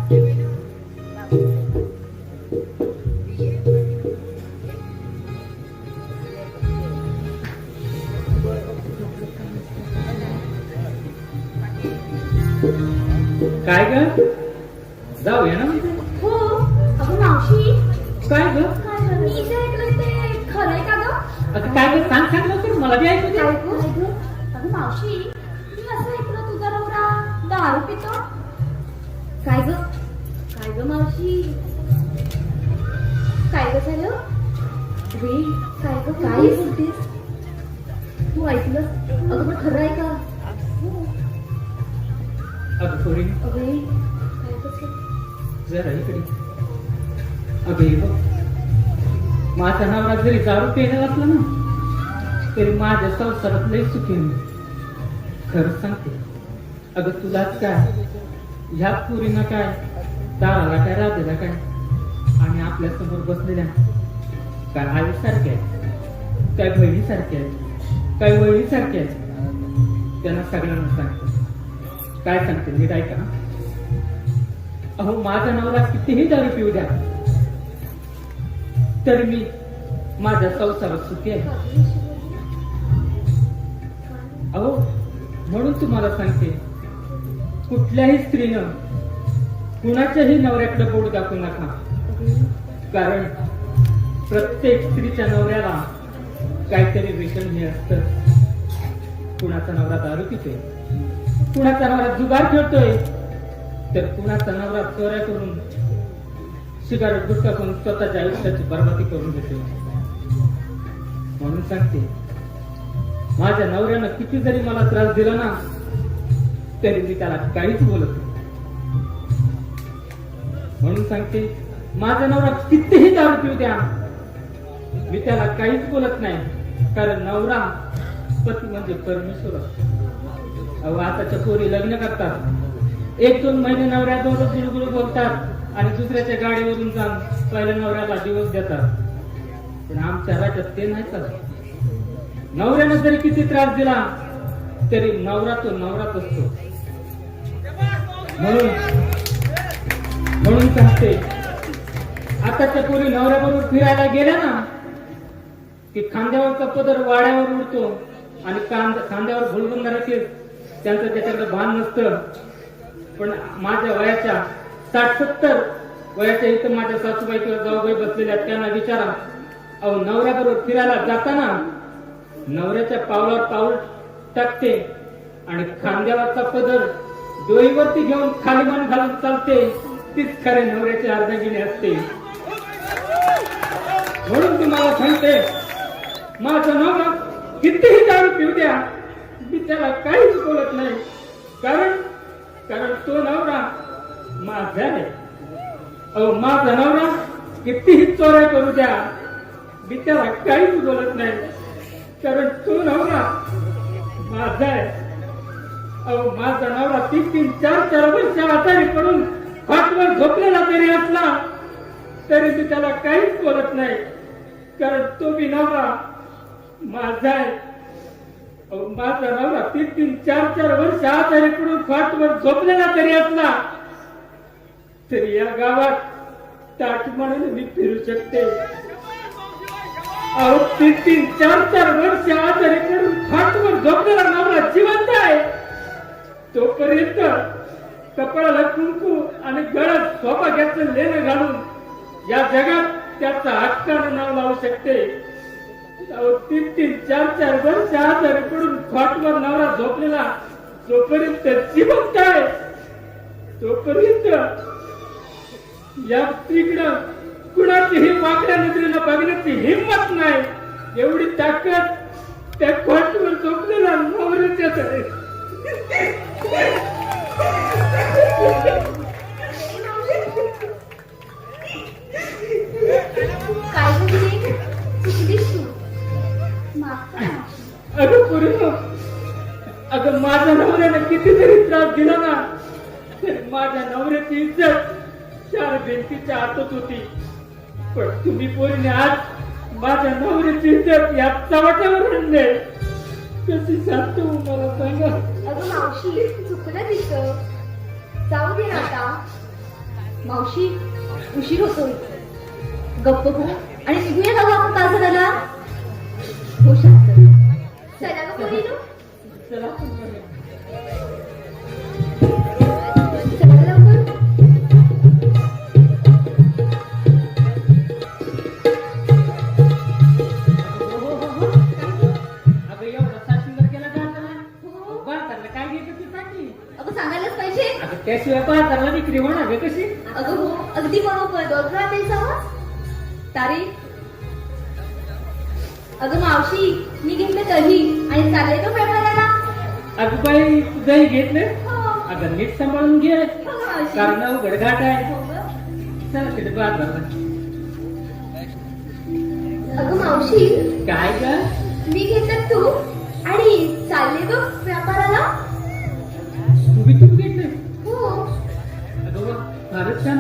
काय ग जाऊया ना म्हणजे. हो. अगं मावशी, काय ग? मी जे ऐकलंय ते खरंय का गं? अगं काय ग सांग लवकर, मला बी ऐकू दे. काय गं? अगं मावशी, मी असं ऐकलं तुझा नवरा दारू पितो. काय ग? काय ग मावशी? काय ग झालं? वे काय ग? काय बोलतेस तू? ऐकलं? अगं पण खरं आहे का? अगं पोरी अगे काय कसं? जरा इकडे. अगं हे बघ, माझा नवरा जरी दारू प्यायला असला ना तरी माझ्या संसारात लय सुखी आहे. खरंच सांगते. अगं तुलाच काय, ह्या पुरीनं काय, दाराला काय, राधेला काय, आणि आपल्या समोर बसलेल्या काय आईसारख्या आहेत, काय बहिणीसारख्या आहेत, काय वहिनीसारख्या आहेत. त्यांना सगळ्यांना सांगते. काय सांगते नीट ऐका ना. अहो माझा नवरा कितीही दारू पिऊ द्या तरी मी माझ्या संसारात सुखी आहे. अहो म्हणून तुम्हाला सांगते, कुठल्याही स्त्रीनं कुणाच्याही नवऱ्याकडे बोट दाखवू नका. कारण प्रत्येक स्त्रीच्या नवऱ्याला काहीतरी व्यसन हे असतं. कुणाचा नवरा दारू पितोय, कुणाचा नवरा जुगार खेळतोय, तर कुणाचा नवरा चोऱ्या करून सिगारेट गुटखा करून स्वतःच्या आयुष्याची बर्बादी करून घेतोय. म्हणून सांगते, माझ्या नवऱ्यानं किती जरी मला त्रास दिला ना तरी मी त्याला काहीच बोलत नाही. म्हणून सांगते, माझा नवरा कितीही दारू पिऊ द्या मी त्याला काहीच बोलत नाही. कारण नवरा पती म्हणजे परमेश्वर असतो. अहो आताच्या पोरी लग्न करतात, 1-2 महिने नवऱ्याजवळ गुळगुळ बोलतात आणि दुसऱ्याच्या गाडीवरून जाऊन पहिल्या नवऱ्याला दिवस देतात. पण आमच्या राज्यात ते नाही चालत. नवऱ्यानं जरी किती त्रास दिला तरी नवरा तो नवराच असतो. म्हणून सांगते, आताच्या पोरी नवऱ्याबरोबर फिरायला गेल्या ना की खांद्यावरचा पदर वाड्यावर उडतो आणि खांद्यावर भुलबंधाराचे त्यांचं त्याच्याकडे भान नसतं. पण माझ्या वयाच्या 60-70 वयाच्या इथं माझ्या सासूबाई किंवा जाऊबाई बसलेल्या आहेत, त्यांना विचारा. अहो नवऱ्याबरोबर फिरायला जाताना नवऱ्याच्या पावलावर पाऊल टाकते आणि खांद्यावरचा पदर डोईवरती घेऊन खाली मान घालून चालते, तीच खरे नवऱ्याची अर्धांगिनी असते. म्हणून तुम्हाला सांगते, माझा नवरा कितीही दारू पिऊ द्या, मी त्याला काहीच बोलत नाही. कारण तो नवरा माझा आहे. अहो माझा नवरा कितीही चोऱ्या करू द्या, मी त्याला काहीच बोलत नाही. कारण तो नवरा माझा आहे. अहो माझा नवरा 3-3, 4-4 वर्ष आजारी पडून खाटवर झोपलेला जरी असला तरी मी त्याला काहीच बोलत नाही. कारण तो बी नवरा माझा आहे. अहो माझा नवरा 3-3, 4-4 वर्ष आजारी पडून खाटवर झोपलेला जरी असला तरी या गावात ताट म्हणून मी फिरू शकते. अहो 3-3, 4-4 वर्ष आजारी पडून खाटवर झोपलेला नवरा जिवंत आहे. तोपर्यंत कपाळाला कुंकू आणि गळ्यात सौभाग्याचं लेणं घालून या जगात त्याचा हक्कानं नाव लावू शकते. 3-3, 4-4 वर्ष आजारी पडून खाटवर नवरा झोपलेला जोपर्यंत जिवंत आहे तोपर्यंत या स्त्रीकडं कुणाचीही वाकड्या नजरेनं बघण्याची हिंमत नाही. एवढी ताकद त्या खाटवर झोपलेला नवऱ्याच्यात आहे. काय बोलली? चुकलीस तू. माफ करा. अगं पूर्ण, अगं माझ्या नवऱ्याने कितीतरी त्रास दिला ना, तर माझ्या नवऱ्याची इज्जत 4 भिंतीच्या आतच होती. पण तुम्ही पोरीने आज माझ्या नवऱ्याची इज्जत या चव्हाट्यावर आणले. कशी सांगतो मला सांगा. अगं मावशी, चुकलं तिचं. जाऊ दे ना आता. मावशी उशीर होतोय, गप्प हो आणि निघूया का आपण काजराला? हो शांत. चला गं पोरीनो. चला चला लवकर. अगं एवढा साशिंगर केला जाता ना, बाजारला काय घ्यायचं ती सांगली. अगं सांगायलाच पाहिजे. अगं त्याशिवाय बाजारला विक्री होणार ग कशी. अगं हो, अगदी बरोबर. बघा त्याचा तारी. अगं मावशी, मी घेतले दही आणि चालले का व्यापाराला? अगं बाई तू दही घेतले? हो. अगं नीट सांभाळून घे, हो मावशी. कारण अवघड घाट आहे. हो गं. चला तिथे बाजारला. अगं मावशी, काय ग? मी घेतलं तू आणि चालले बघ व्यापाराला. तुम्ही तू घेतले? हो अगं वा, फारच छान.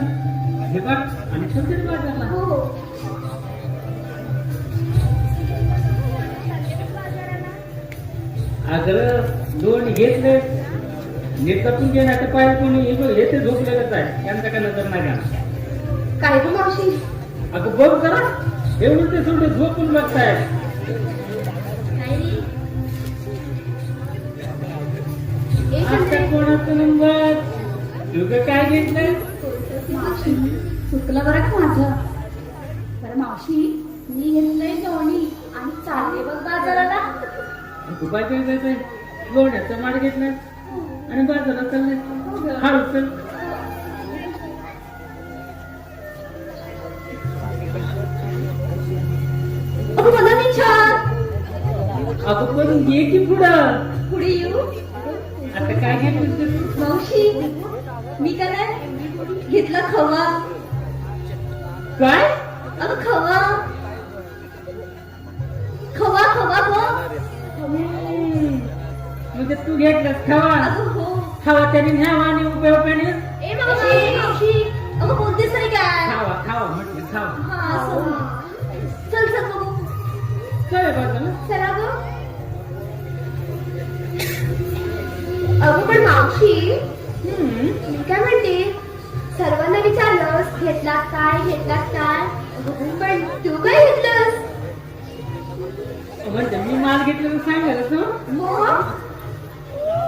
हे बघ आणि छोटे बाजारला. हो. अगं 2 घेतले, नीट करून घे ना. तर पाय कोणी येते झोपलेलंच आहे, यांचा काय नजर नाही का? काय गं मावशी? अगं बघ जरा, एवढं ते सोडून झोपून बघताय. आता कोणाचा नंबर? तुझं काय घेतलंय? मावशी, चुकलं बरं का माझं. बरं मावशी, मी घेतलंय दोन्ही आणि चालले बघ बाजाराला. तू काय जायचंय? लोण्याचं माड घेतलंय आणि बाजारात चाललंय. हळू चल. अगं मला नाही छान. अगं पण ये की पुढं. पुढे येऊ? आता काय घेतलं तू? मावशी, मी काय नाही घेतला खवा. काय? अगं खवा खवा खवा गं. म्हणजे तू घेतलंस खावा. अगं हो. खावा त्याने न्यावा आणि उपयोगाने ए मावशी, मावशी, अगं बोलतेस नाही काय? खावा खावा म्हटलं खावा. हा असं. चल चल बघू. चल बाजूला. चला गं. अगं पण मावशी, मी काय म्हणते, सर्वांना विचारलंस घेतलास काय? पण तू काय घेतलंस? म्हणजे मी माल घेतलं तर सांगायला तू. मग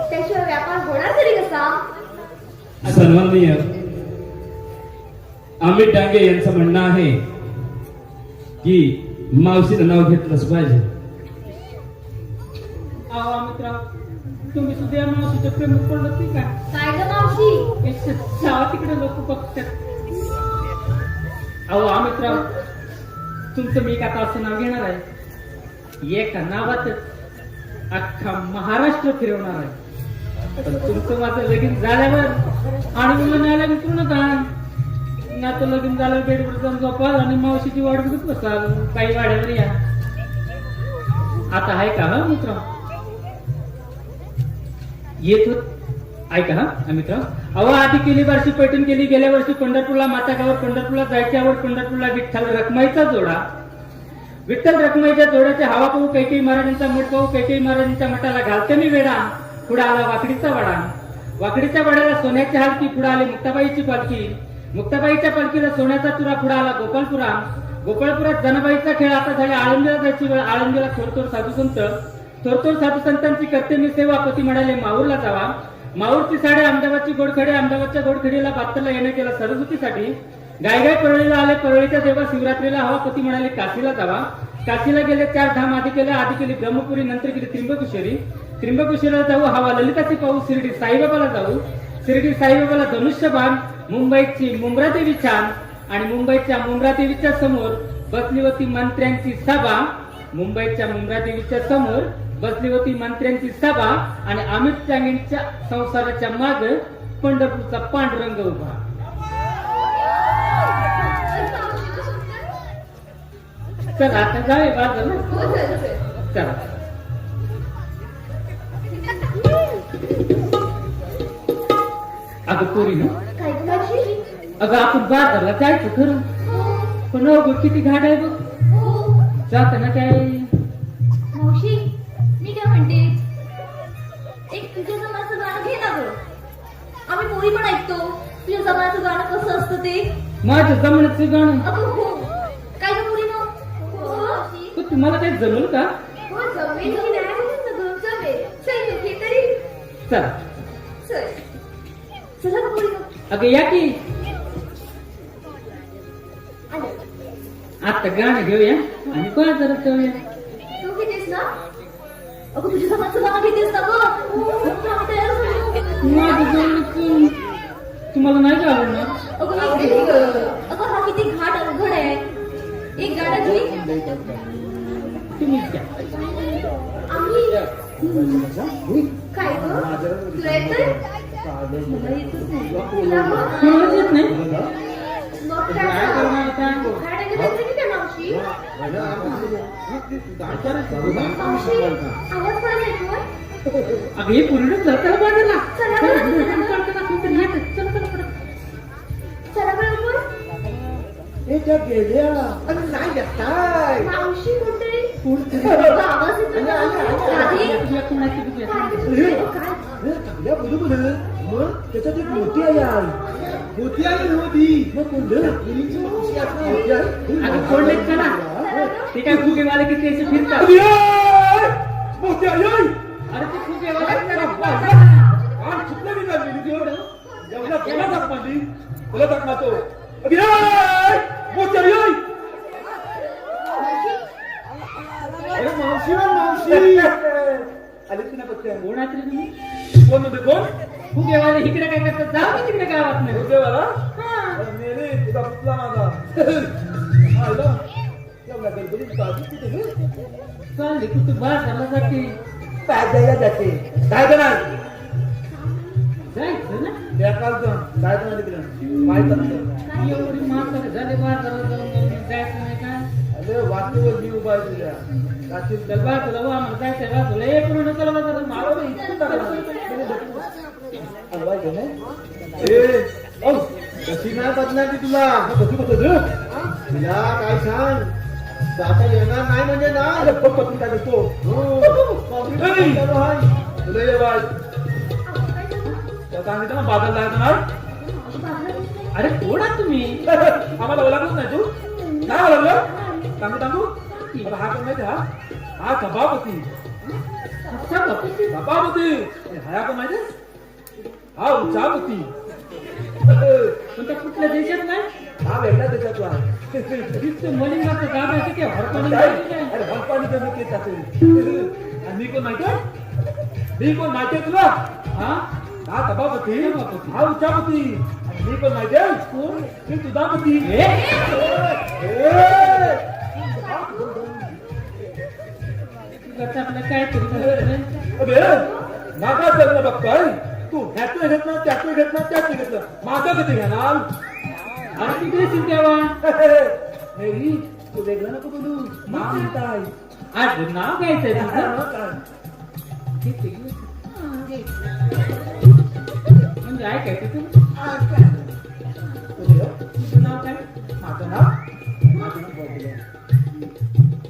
त्याशिवाय व्यापार होणार तरी कसा? सन्माननीय अमित डांगे यांचं म्हणणं आहे की मावशीचं नाव घेतलंच पाहिजे. अहो अमितराव, तुम्ही सुद्धा या मावशीच्या प्रेमात पडलं की काय? काय ग मावशी? जावा तिकडे लोक बघतात. अहो अमितराव, तुमचं मी आता असं नाव घेणार आहे, एका नावातच अख्खा महाराष्ट्र फिरवणार आहे. पण तुमचं माझं लगीन झाल्यावर आणि मुलं न्यायला विसरू नका. आता लगीन झाल्यावर बेडवर जाऊन झोपाल आणि मावशीची वाट बघत बसाल. काही वाड्यावर या. आता आहे का हा मित्र? येत होत. ऐका हा मित्र. अहो आधी केली वर्षी पैठण केली, गेल्या वर्षी पंढरपूरला माता गावावर पंढरपूरला जायची आवड, पंढरपूरला विठ्ठल रखमाईचा जोडा. विठ्ठल रखमाईच्या जोड्याच्या हवा पाहू कैकेयी महाराजांचा मठ पाहू, कैकेयी महाराजांच्या मठाला घालते मी वेडा. पुढे आला वाकडीचा वाडा, वाकडीच्या वाड्याला सोन्याची हलकी. पुढे आली मुक्ताबाईची पालखी, मुक्ताबाईच्या पालखीला सोन्याचा चुरा. पुढे आला गोपाळपुरा, गोपाळपुरात जनाबाईचा खेळ. आता झाली आळंदीला जायची वेळ, आळंदीला थोरथोर साधू संत, थोरथोर साधू संतांची करते मी सेवा. पती म्हणाले माहूरला जावा, माहूरची साडे अहमदाबादची गोडखडे, अहमदाबादच्या गोडखडीला बात्तरला येण्यात केला सरस्वतीसाठी. गायगाय परळीला आले, परळीच्या सेवा शिवरात्रीला हवा. पती म्हणाले काशीला जावा, काशीला गेले. 4 धाम आधी केली ब्रह्मपुरी, नंतर केली त्र्यंबकेश्वरी. त्र्यंबकेश्वरीला जाऊ, हवा ललिताची पाहू. शिर्डी साईबाबाला जाऊ, शिर्डी साईबाबाला धनुष्यबाण. मुंबईची मुंब्रा देवी छान, आणि मुंबईच्या मुंब्रा देवीच्या समोर बसली होती मंत्र्यांची सभा. मुंबईच्या मुंब्रा देवीच्या समोर बसली होती मंत्र्यांची सभा, आणि अमित डांगेंच्या संसाराच्या माग पंढरपूरचा पांडुरंग उभा. चला आता जावे बाजूला. हो, चला. अगं पोरी ना, काय ग मावशी? अगं आपण बाजारला जायचं खरं, पण अवघड किती घाट आहे बघ. हो. जाताना काय मावशी, मी काय म्हणते, एक तुझ्या जमाचं गाणं घे ना ग. आम्ही पोरी पण ऐकतो. तुझ्या जमाचं गाणं कसं असतं ते? माझ्या जमण्याचं गाणं. अगं हो. काय ग पोरी मग? हो मावशी. पण तुम्हाला काही जमल का? हो जमेल की नाही सगळं जमेल. चल तू घे तरी. चला. चल. चला ग पोरी मग. अगं या की आले. आता गाणं घेऊया आणि बाजारात जाऊया. तू घेतेस ना? अगं तुझ्या जमाचं गाणं घेतेस ना ग? हो, आम्ही तयार झालो. माझं जमलं तुम्हाला नाही का आवडणार? अगं मी घे ग. अगं हा किती घाट अवघड आहे. एक गाणं घे. तुम्हीच घ्या. आम्ही काय ग? तुला येतंय? मला येतच नाही. तुला मग? कोणालाच येत नाही. मग काय काय करणार आता? गाणं घेतलं की काय मावशी? मावशी, आवाज कोणाला येतोय? अगं हे पूर्ण जातं बाजारला. चला बरं. चला चला पटकन. चला बरं लवकर. त्या गेल्या आणि नाही येताय. मावशी कुठे? अगं, आवाज येतोय ना. राधी? तुला कोणाची भीती आहे? काय? चांगल्या बरोबर मग त्याच्यात एक मोठी आई आहे. मोठी आई नव्हती मग कोणतं? अगं कोणले चला. ते काय फुगेवाले किती असे फिरतात. मोठी आई आई! अरे ते फुगेवाले कान चुकलं मी काय गेली एवढं एवढ्या तुला दाख मारली, तुला दाख मारतो. अगं आई! मोठी आई आई! अरे मावशी ना मावशी आली की नाही पत्त्या? कोण आहात रे तुम्ही? कोण होते कोण? फुगेवाले इकडे काय करतात? जाऊ की तिकडे गावात नाही. देवाला मेले तुझा पुतला माझा आला एवढ्या गणपतीची काळजी किती गे? चालली तू बाजारला जाते. पाजायला जाते. काय करणार जायचं ना. त्या कालचं काय करणार तिकडे माहित नसतं. एवढी म्हातारे झाले बाजाराला जाऊन जायचं नाही का? अरे वाटेवर मी उभा आहे तुझ्या काशीत चल बाजूला वा, आम्हाला जायचंय बाजूला. एक मिनिट चला बाजारात. मारो नाही, इकडे टाका. हलवाय का नाही? ए, औ, कशी नाही बदलायची तुला? कशी बदल तुला काय सांग जाता येणार नाही म्हणजे ना. अरे पत्नी काय करतो तुला ये बाय सांगितलं ना बादल जायचं ना. अरे कोण आहात तुम्ही? आम्हाला ओळखलंच नाही तू? काय ओळखलं? सांगू मला हा कोण माहिती? हा सभापती. सभापती हा कोण माहिती? हा उचापती. पण त्या कुठल्या देशात नाही? हा वेगळा त्याच्यातला नुसतं मलिंगाचं गाभ आहे की हरपणी अरे हरपाणी तर नक्की टाकली. आणि मी कोण माहिती मी कोण माहिती तुला हा हा सभापती हा उच्चापती आणि मी कोण माहिती कोण मी तुझापती आपलं काय तरी अबे माझा जगणं बघतोय तू ह्यातलं घेतलं त्यातलं घेतलं त्यातलं घेतलं माझं किती घेणार आणि किती असेल तेव्हा नाही तू वेगळं नको बोलू नाव काय आज नाव घ्यायचंय तुझं काय म्हणजे ऐकाय तुझं तुझं तुझं नाव काय माझं नाव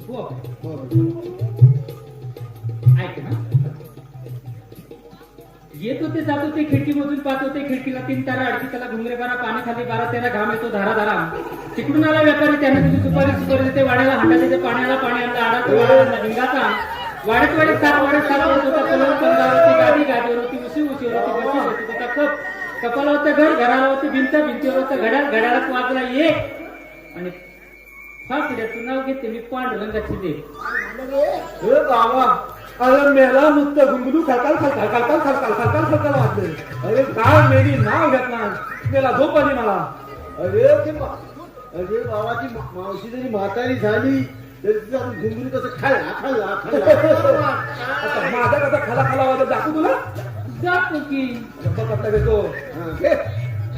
हो ऐक ना येत होते जात होते खिडकीमधून पाहत होते खिडकीला 3 तारा अडकी त्याला घुंगरे बारा पाणी खाली 12-13 घाम येतो धारा धारा तिकडून आला व्यापारी त्याने तुझी सुपारी देते वाड्याला हांडा देते पाण्याला पाणी आणलं आडा भिंगाचा वाड्यात 7 होत होता पलंग पंगावरती गादी गादीवर होती उशी उशीवर होती बशी होती त्याचा कपाला होतं घर घराला होती भिंतीवर होतं घड्याळात वाजला 1 आणि फासड्याचं नाव घेते मी पांडुरंगाची देव हे बाबा अरे मेला नुसतं गुंगलू खळकाल वाटले अरे काय मेली नाव घेतला मेला झोप आली मला अरे अरे बाबाची मावशी जरी म्हातारी झाली तरी तिचा घुंगरू कसं खाल्ला आता माझा कसा खाला वाजत दाखवू तुला जातो की कसला घेतो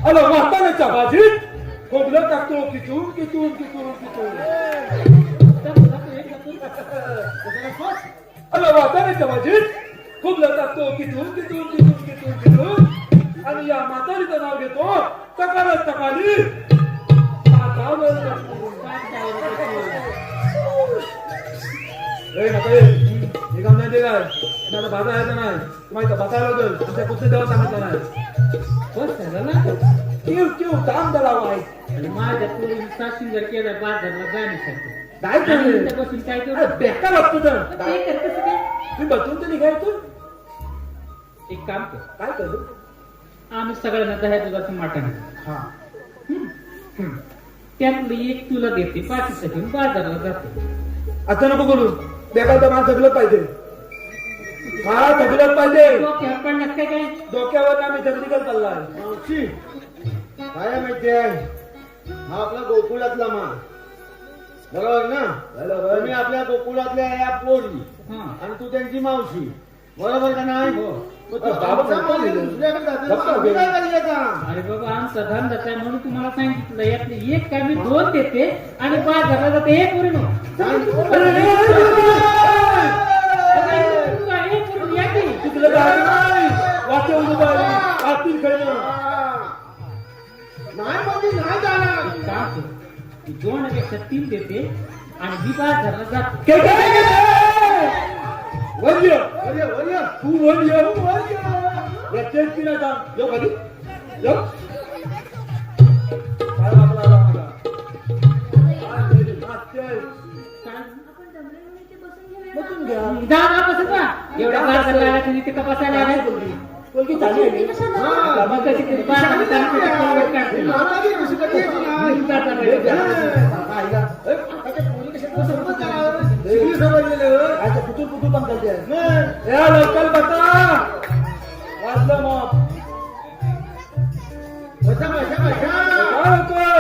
अरे वाटाण्याच्या भाजीत खोबलं टाकतो किचून अरे वाटाण्याच्या भाजीत खोबलं टाकतो किचून आणि या म्हातारीचं नाव घेतो टकाली निघाम नाही काय मला बाजा यायचा नाही माहिती बसायला लागेल तुमच्या कुठे देवा सांगितलं नाही बस झालं ना किव काम दलाव आहे आणि माझ्या पोरी सासून जर केला बाद झाला गाण्यासाठी काय करणार? त्यापासून काय अरे करू बेकार वाटतो तर ते करतच काय मी बसून तर निघायचो एक काम कर काय करू आम्ही सगळ्यांना 10 दुधाचं मटण हा त्यातलं एक तुला देते 5 सेकंद बाजारला जाते आता नको बोलू बेकार तर मला जगलं पाहिजे हा जगलं पाहिजे डोक्यावर पडण्यात काय डोक्यावर आम्ही जगलीकल चाललाय मावशी काय माहिती आहे हा आपला गोकुळातला मा बरोबर ना बरोबर. तुम्ही आपल्या गोकुळातल्या या पोरी हा आणि तू त्यांची मावशी बरोबर का नाही मग तू बाबा आमचा म्हणतो मावशी ना. दुसऱ्याकडे जाते, गप्पा आम्ही घे. काय करायचं? अरे बाबा आमचा धंदाच आहे म्हणून तुम्हाला सांगितलं यातले एक काय मी 2 देते आणि बाजारला जाते 1 वरून तुला गाडी नाही वाटे उडू आतील खेळणं नाही म्हणजे नाही जाणार 2 पेक्षा 3 देते आणि मी बाजारला जाते वर्य वर्य वर्य तू वर्य प्रत्येक तिला सांग येऊ खाली येऊ काय बाबा आला माझा बसून घ्या जा बसत ना एवढ्या बाजारला आला तुम्ही तिथं बसायला आलाय कोणती चालू आहे हा, मग कशी तरी बाजारात जाऊन तिथे कोलगेट काढते. म्हातारी कशी कधी येते नाही? जाता नाही. आता पोरी कशा कसं समजत जाणार? शिकली समजलेलं. आता कुठून काम करते मग या लोकल बसा वाजलं मग बसा बसा बसा काय लोकल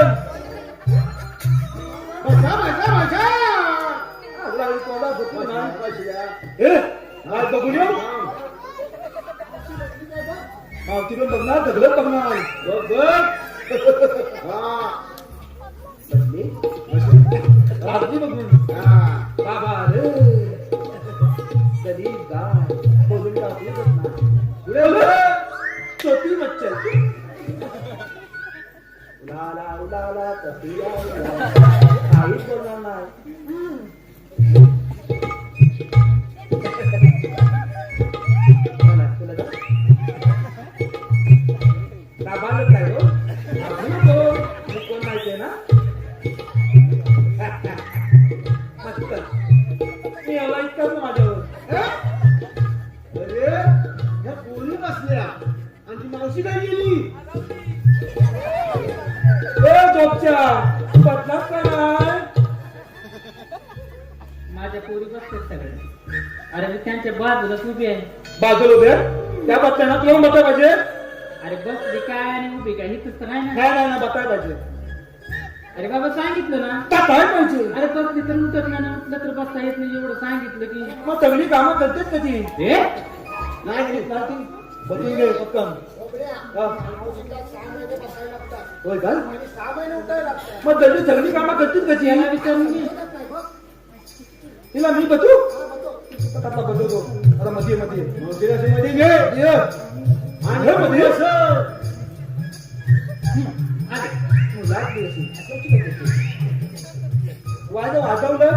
बसा बसा बसा आपला कोणा बसून बसा, नाही बसा. ए आज बघून येऊ हा तिकडून बघणार सगळं बघणार बघ बघ हा बसली रात्री बघून हा बाबा रे कधी गाय बोलून टाकली पुढे छोटी मच्छर उलाला उलाला कपिला उलाला काहीच बोलणार नाही बोला, बोला जा. बाबाला काय हो? बाबू नको. मी कोण माहितीये ना मस्त मी याला इतकाच माझ्यावर अरे ह्या पोरी बसल्या आणि ती मावशी काय गेली ए उपचार बदला काय माझ्या पोरी बसतात सगळे. अरे मी त्यांच्या बाजूलाच उभी आहे. बाजूला उभ्या त्या बच्चांना तुला बघायला पाहिजे. अरे बसली काय आणि उभी काय हिथंच तर नाही ना. नाही बघायला पाहिजे. अरे बाबा सांगितलं ना. का काय पाहिजे अरे बसली तर उठत नाही ना, उठलं तर बसता येत नाही, एवढं सांगितलं की. मग सगळी कामं करतेच कधी ए नाही बघून घे पक्कम. होय का मग जल्दी सगळी कामं करतेच कधी याला विचारून घे. तिला मी बघू आता बघतो आता मध्ये मध्ये घे ये. आणि हे मध्ये वाजवलं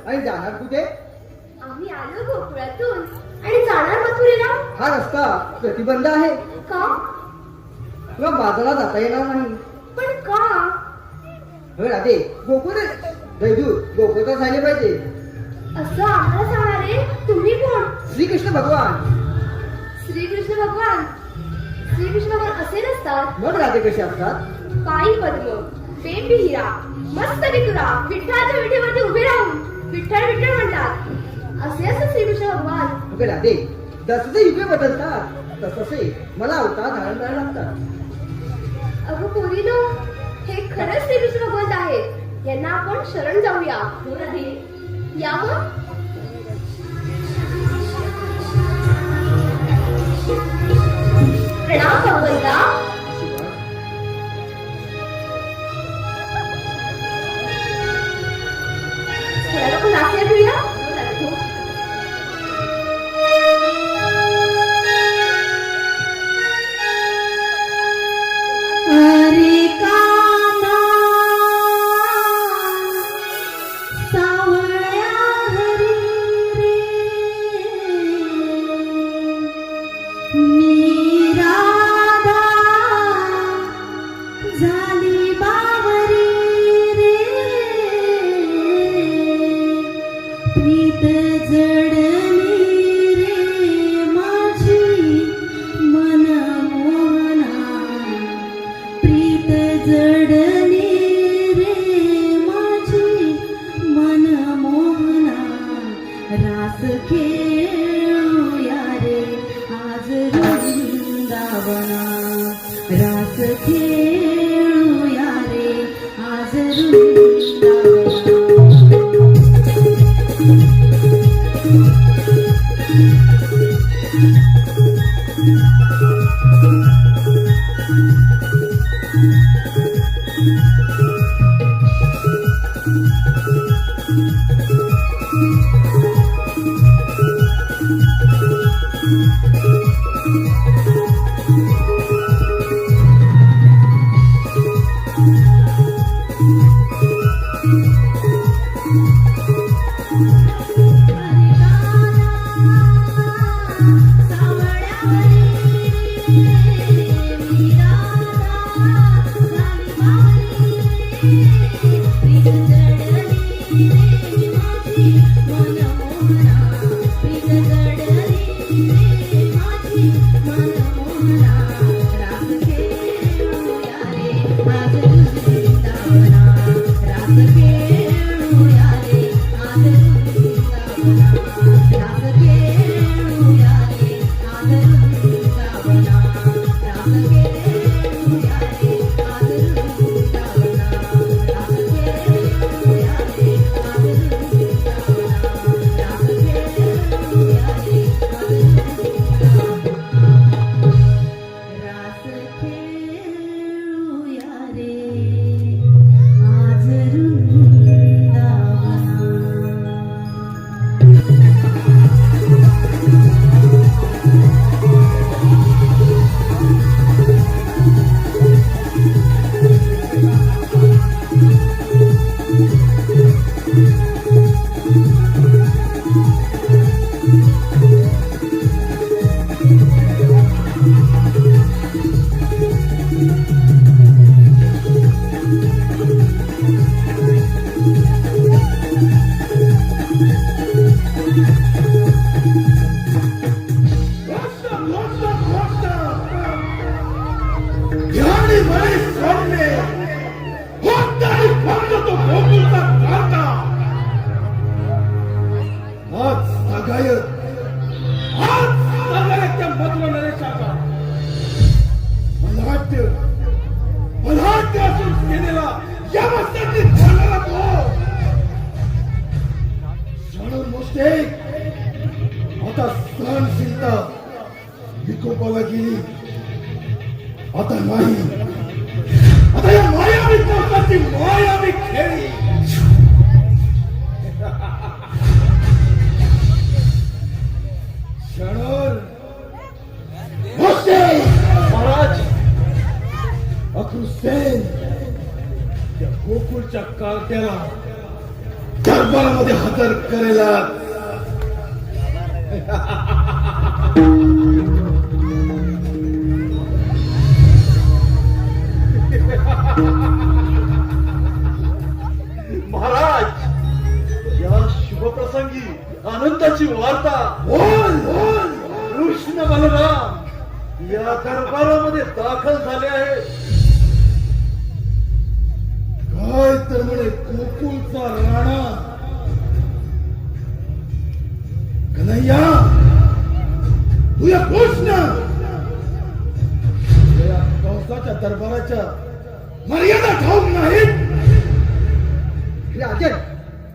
आणि जाणार कुठे? आम्ही आलो गोकुळातून आणि जाणार मथुरेला. हा रस्ता प्रतिबंध आहे का? तुला बाजारात जाता येणार नाही. पण का? राधे गोकुळ दैदूत गोकुळात राहिले पाहिजे असं आम्हाला सांगणारे तुम्ही कोण? श्रीकृष्ण भगवान. श्रीकृष्ण भगवान. श्रीकृष्ण भगवान असे नसतात. मग राधे कसे असतात? पायी पद्म, बेंबी हिरा, मस्त विठुरा, विठ्ठलाच्या विठेवरती उभे राहून विठ्ठल विठ्ठल म्हणतात. असे असतात श्रीकृष्ण भगवान. अगं राधे जसे युगे बदलतात तसे मला अवतार धारण करायला लागतात. अगं पोरीनो, हे खरंच श्रीकृष्ण भगवंत आहेत. यांना आपण शरण जाऊया. हो राधे. या मग. प्रणाम भगवंता. चला लोक नाचूया फिरूया. अरे काना सावळ्या घरी रे मी राधा झाली बावरी रे प्रीत जडली रे माझी मन मोहना प्रीत जडली रे माझी मन मोहना रास खेळूया रे आज वृंदावना रास खेळूया रे आज वृंदावना आता सहनशीलता विकोपाला गेली. आता नाही, आता या मायावी कोसाची मायावी खेळी. क्षणोर महाराज अक्रुसेन त्या गोकुळच्या कार्ट्याला दरबारामध्ये हजर करेला. महाराज, या शुभप्रसंगी आनंदाची वार्ता. कृष्ण बलराम या दरबारामध्ये दाखल झाले आहे. काय तर म्हणे गोकुळचा राणा कन्हैया, तुझ्या कृष्ण या कंसाच्या दरबाराच्या मर्यादा ठाऊक नाहीत. राजन,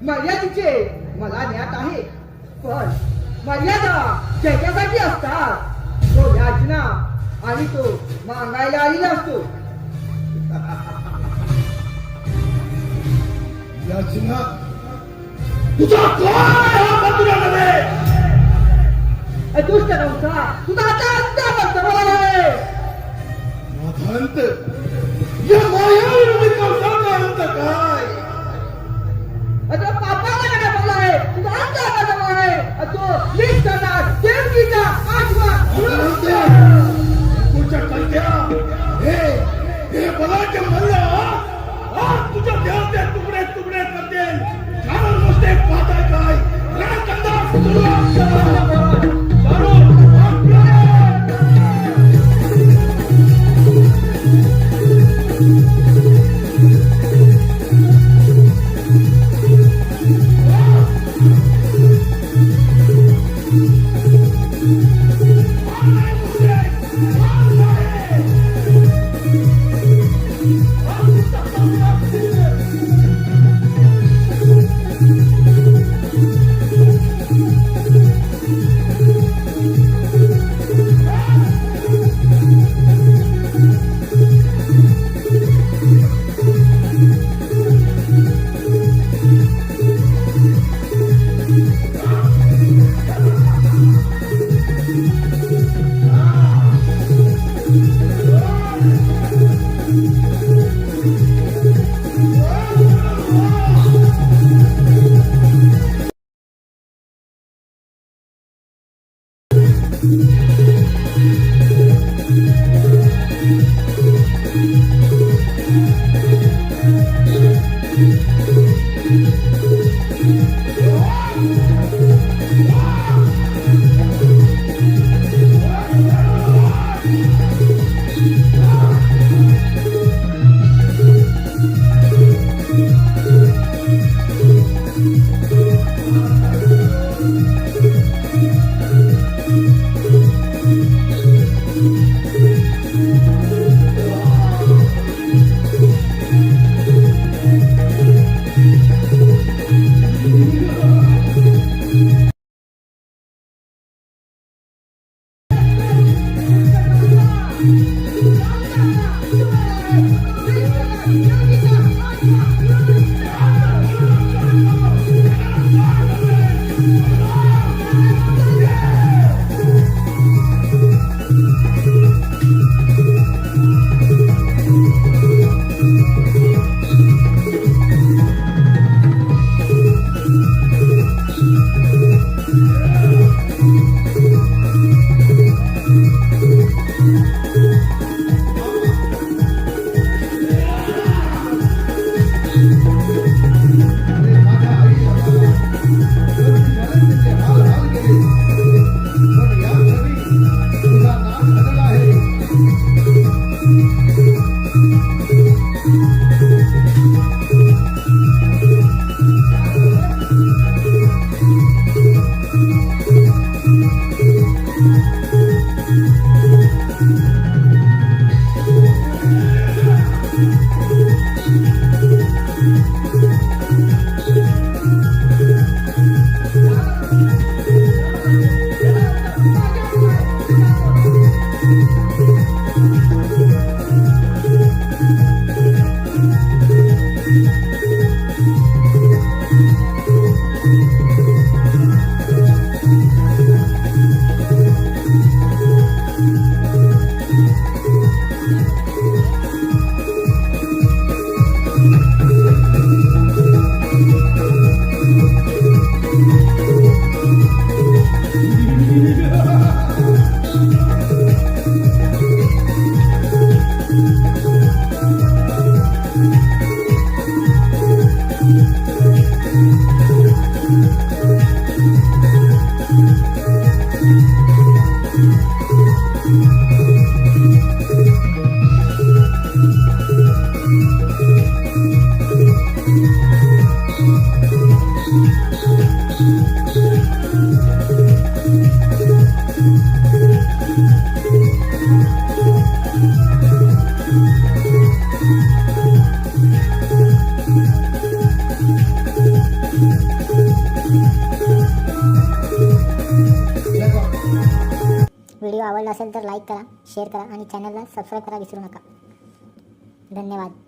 मर्यादेचे मला ज्ञात आहे, पण मर्यादा ज्याच्यासाठी असतात तो याचना आणि तो मागायला आलेला असतो. याचना तुझा काय हा मथुरामध्ये? दुष्ट नव्हता तुझा आता आहे. माझा अंत या मायावी कंसाचा अंत काय? तो पापाला कडे बोलला आहे, तुझा अंत आहे. तो निष्ठा देवकीचा आत्मा तुझ्या कलक्या हे बलाढ्य मल्ल आज तुझ्या देहाचे तुकडे तुकडे करतील. कारण नुसते पाहताय काय? रणकंदा सुरुवात करा. माझ्या आई बाबा त्यांचे हाल हाल केले पण या क्षणी तुझा नाश झालेला आहे. व्हिडिओ आवडला असेल तर लाईक करा, शेअर करा आणि चॅनलला सबस्क्राईब करा विसरू नका. धन्यवाद.